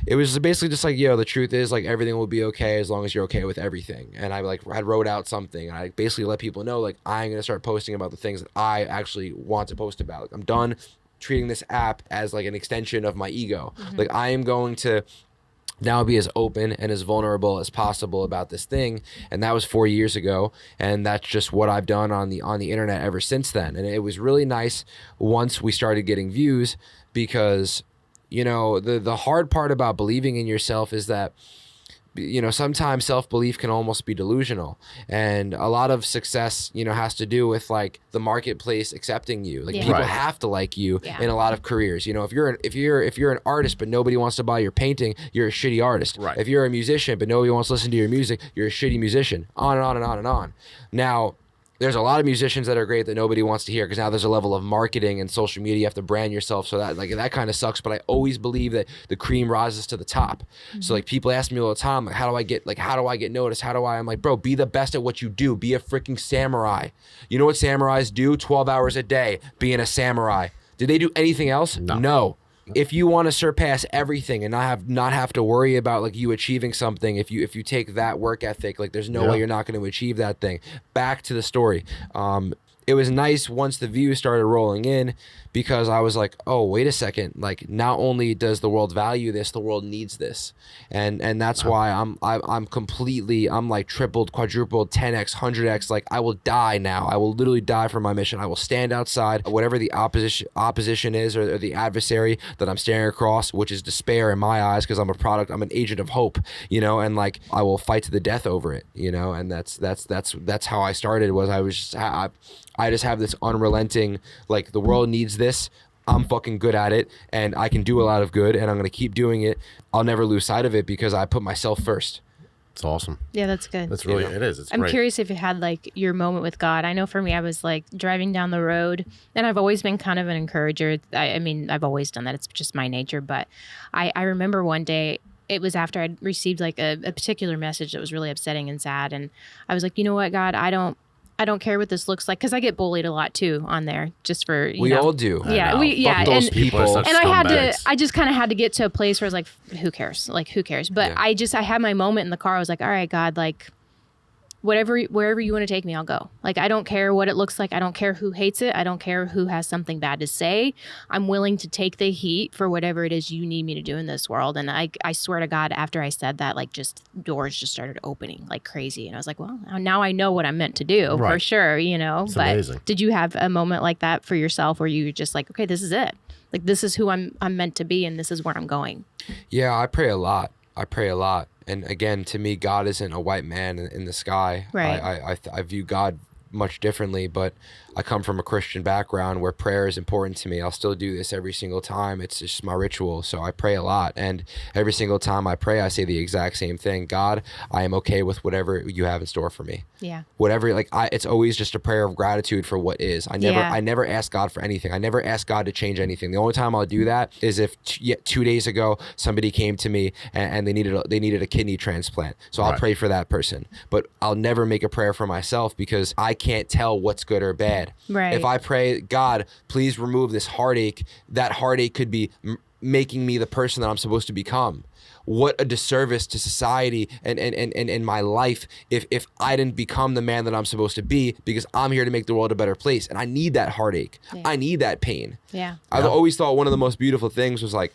It was basically just like, yo, the truth is like everything will be okay as long as you're okay with everything. And I like I wrote out something. And I basically let people know like I'm gonna start posting about the things that I actually want to post about. Like, I'm done treating this app as like an extension of my ego. Like I am going to now be as open and as vulnerable as possible about this thing. And that was 4 years ago, and that's just what I've done on the internet ever since then. And it was really nice once we started getting views, because you know the hard part about believing in yourself is that, you know, sometimes self-belief can almost be delusional, and a lot of success, you know, has to do with like the marketplace accepting you. Like people have to like you in a lot of careers. You know, if you're an artist but nobody wants to buy your painting, you're a shitty artist. If you're a musician but nobody wants to listen to your music, you're a shitty musician. On and on and on and on. Now, there's a lot of musicians that are great that nobody wants to hear, because now there's a level of marketing and social media. You have to brand yourself, so that kind of sucks. But I always believe that the cream rises to the top. So like people ask me all the time, like how do I get noticed? I'm like, bro, be the best at what you do. Be a freaking samurai. You know what samurais do? 12 hours a day being a samurai. Did they do anything else? No. If you want to surpass everything and not have to worry about like you achieving something, if you take that work ethic, like there's no way you're not going to achieve that thing. Back to the story. It was nice once the views started rolling in, because I was like, oh, wait a second. Like, not only does the world value this, the world needs this. And that's why I'm like tripled, quadrupled, 10x, 100x. Like, I will die now. I will literally die for my mission. I will stand outside, whatever the opposition is, or the adversary that I'm staring across, which is despair in my eyes, because I'm I'm an agent of hope, you know, and like I will fight to the death over it, you know. And that's how I started. I just have this unrelenting, like, the world needs this. I'm fucking good at it, and I can do a lot of good, and I'm going to keep doing it. I'll never lose sight of it, because I put myself first. It's awesome. Yeah, that's good. That's really, it is. It's I'm great. curious if you had like your moment with God. I know for me, I was like driving down the road, and I've always been kind of an encourager. I mean, I've always done that. It's just my nature. But I remember one day, it was after I'd received like a particular message that was really upsetting and sad. And I was like, you know what, God, I don't care what this looks like, because I get bullied a lot too on there, just for, you know. We all do. Yeah. Fuck those people. And I just kind of had to get to a place where I was like, who cares? Like, who cares? But I had my moment in the car. I was like, all right, God, like, wherever you want to take me, I'll go. Like, I don't care what it looks like. I don't care who hates it. I don't care who has something bad to say. I'm willing to take the heat for whatever it is you need me to do in this world. And I swear to God, after I said that, like, just doors just started opening like crazy. And I was like, well, now I know what I'm meant to do for sure, you know. It's amazing. Did you have a moment like that for yourself, where you were just like, okay, this is it. Like, this is who I'm meant to be, and this is where I'm going? Yeah, I pray a lot. And again, to me, God isn't a white man in the sky. Right. I view God much differently, but I come from a Christian background where prayer is important to me. I'll still do this every single time. It's just my ritual. So I pray a lot. And every single time I pray, I say the exact same thing. God, I am okay with whatever you have in store for me. Yeah. Whatever, like, it's always just a prayer of gratitude for what is. I never ask God for anything. I never ask God to change anything. The only time I'll do that is if 2 days ago somebody came to me and they needed a kidney transplant. So I'll pray for that person. But I'll never make a prayer for myself, because I can't tell what's good or bad. Right. If I pray, God, please remove this heartache, that heartache could be making me the person that I'm supposed to become. What a disservice to society and my life if I didn't become the man that I'm supposed to be, because I'm here to make the world a better place. And I need that heartache. I need that pain. Yeah. I've always thought one of the most beautiful things was like,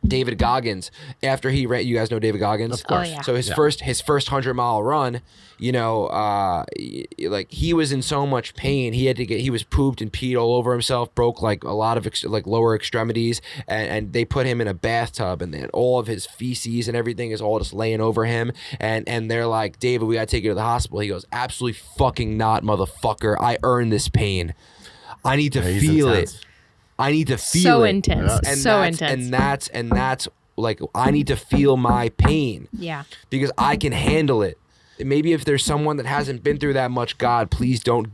David Goggins, after he ran, you guys know David Goggins? Of course. Oh, yeah. So his first 100-mile run, you know, like he was in so much pain. He was pooped and peed all over himself, broke like a lot of lower extremities, and they put him in a bathtub, and then all of his feces and everything is all just laying over him, and they're like, David, we gotta take you to the hospital. He goes, absolutely fucking not, motherfucker. I earned this pain. I need to feel it. I need to feel so it. intense. And so that's, intense. And that's like, I need to feel my pain. Yeah. Because I can handle it. Maybe if there's someone that hasn't been through that much, God, please don't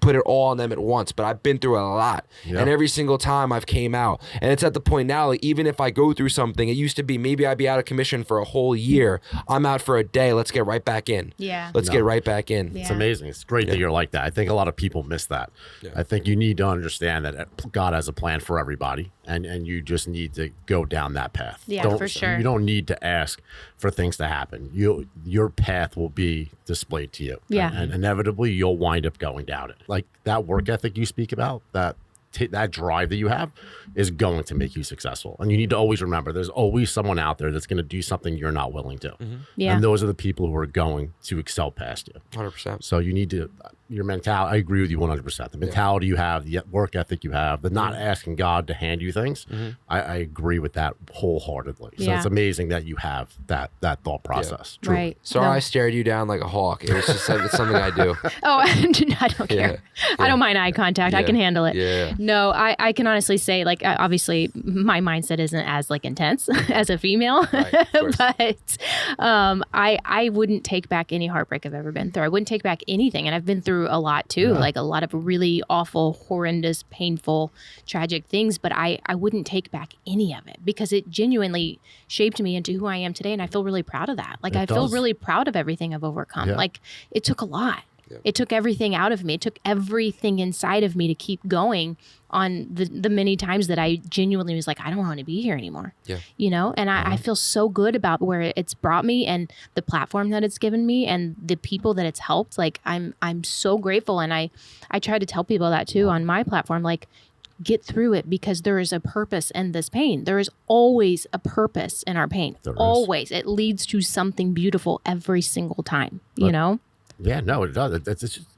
put it all on them at once. But I've been through a lot. Yep. And every single time I've came out. And it's at the point now, like, even if I go through something, it used to be maybe I'd be out of commission for a whole year. I'm out for a day. Let's get right back in. Yeah. Let's get right back in. Yeah. It's amazing. It's great that you're like that. I think a lot of people miss that. Yeah. I think you need to understand that God has a plan for everybody, and you just need to go down that path. Yeah, for sure. You don't need to ask for things to happen. Your path will be displayed to you. Yeah. And inevitably you'll wind up going down it. Like that work ethic you speak about, that drive that you have is going to make you successful. And you need to always remember there's always someone out there that's going to do something you're not willing to. Mm-hmm. Yeah. And those are the people who are going to excel past you. 100%. So you need to, your mentality, I agree with you 100%. The mentality you have, the work ethic you have, the not asking God to hand you things, I agree with that wholeheartedly. So Yeah. it's amazing that you have that thought process. Truly. Right. Sorry, No. I stared you down like a hawk. It was just it's something I do. Oh, I don't care. I don't mind eye contact. I Yeah. can handle it. Yeah. No, I can honestly say, like, obviously my mindset isn't as like intense as a female, Right, of course. but I wouldn't take back any heartbreak I've ever been through. I wouldn't take back anything, and I've been through a lot too, like a lot of really awful, horrendous, painful, tragic things. But I wouldn't take back any of it because it genuinely shaped me into who I am today, and I feel really proud of that. Like I feel really proud of everything I've overcome. Yeah. Like it took a lot. It took everything out of me. It took everything inside of me to keep going on the many times that I genuinely was like, I don't want to be here anymore. Yeah. You know, and I feel so good about where it's brought me and the platform that it's given me and the people that it's helped. Like I'm so grateful. And I try to tell people that too on my platform, like, get through it because there is a purpose in this pain. There is always a purpose in our pain. There is. Always. It leads to something beautiful every single time, you know? Yeah, no, it does.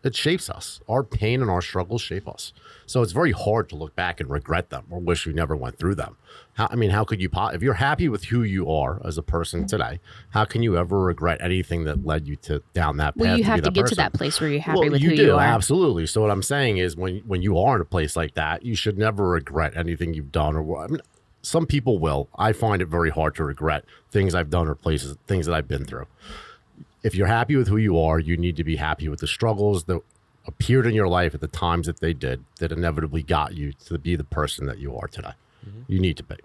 It shapes us. Our pain and our struggles shape us. So it's very hard to look back and regret them or wish we never went through them. How could you, if you're happy with who you are as a person today, how can you ever regret anything that led you down that path? Well, you have to be that get person? to that place where you're happy Well, with you who do, you are. absolutely. So what I'm saying is when you are in a place like that, you should never regret anything you've done some people will. I find it very hard to regret things I've done or things that I've been through. If you're happy with who you are, you need to be happy with the struggles that appeared in your life at the times that they did, that inevitably got you to be the person that you are today. You need to be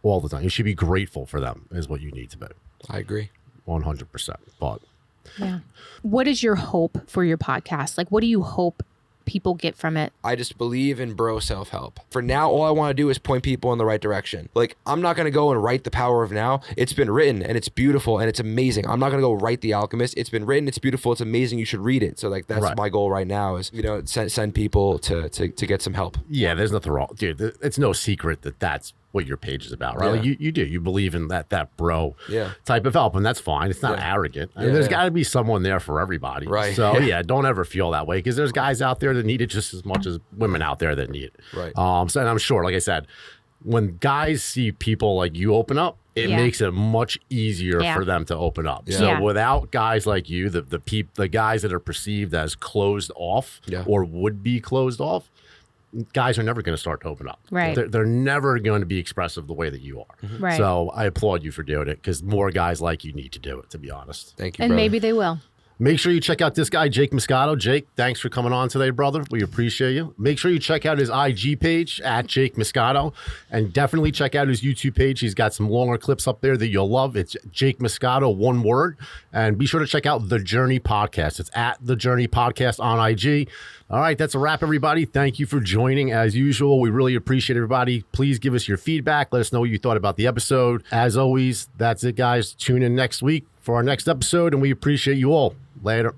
all the time. You should be grateful for them is what you need to be. I agree. 100%. But Yeah. What is your hope for your podcast? Like, what do you hope people get from it? I just believe in bro self-help. For now, all I want to do is point people in the right direction. Like, I'm not going to go and write The Power of Now. It's been written and it's beautiful and it's amazing. I'm not going to go write The Alchemist. It's been written, it's beautiful, it's amazing. You should read it. So like, that's my goal right now is, you know, send people to get some help. yeah, there's nothing wrong. Dude, it's no secret that that's what your page is about, right? Yeah. Like you do. You believe in that bro Yeah. type of help, and that's fine. It's not arrogant. I mean, there's got to be someone there for everybody. Right. So, don't ever feel that way because there's guys out there that need it just as much as women out there that need it. Right. So, and I'm sure, like I said, when guys see people like you open up, it makes it much easier for them to open up. Yeah. So Yeah. without guys like you, the guys that are perceived as closed off or would be closed off, guys are never going to start to open up. Right. They're never going to be expressive the way that you are. Right. So I applaud you for doing it because more guys like you need to do it, to be honest. Thank you, And brother. maybe they will. Make sure you check out this guy, Jake Moscato. Jake, thanks for coming on today, brother. We appreciate you. Make sure you check out his IG page at Jake Moscato, and definitely check out his YouTube page. He's got some longer clips up there that you'll love. It's Jake Moscato, one word. And be sure to check out The Journey Podcast. It's at The Journey Podcast on IG. All right, that's a wrap, everybody. Thank you for joining. As usual, we really appreciate everybody. Please give us your feedback. Let us know what you thought about the episode. As always, that's it, guys. Tune in next week for our next episode, and we appreciate you all. Later.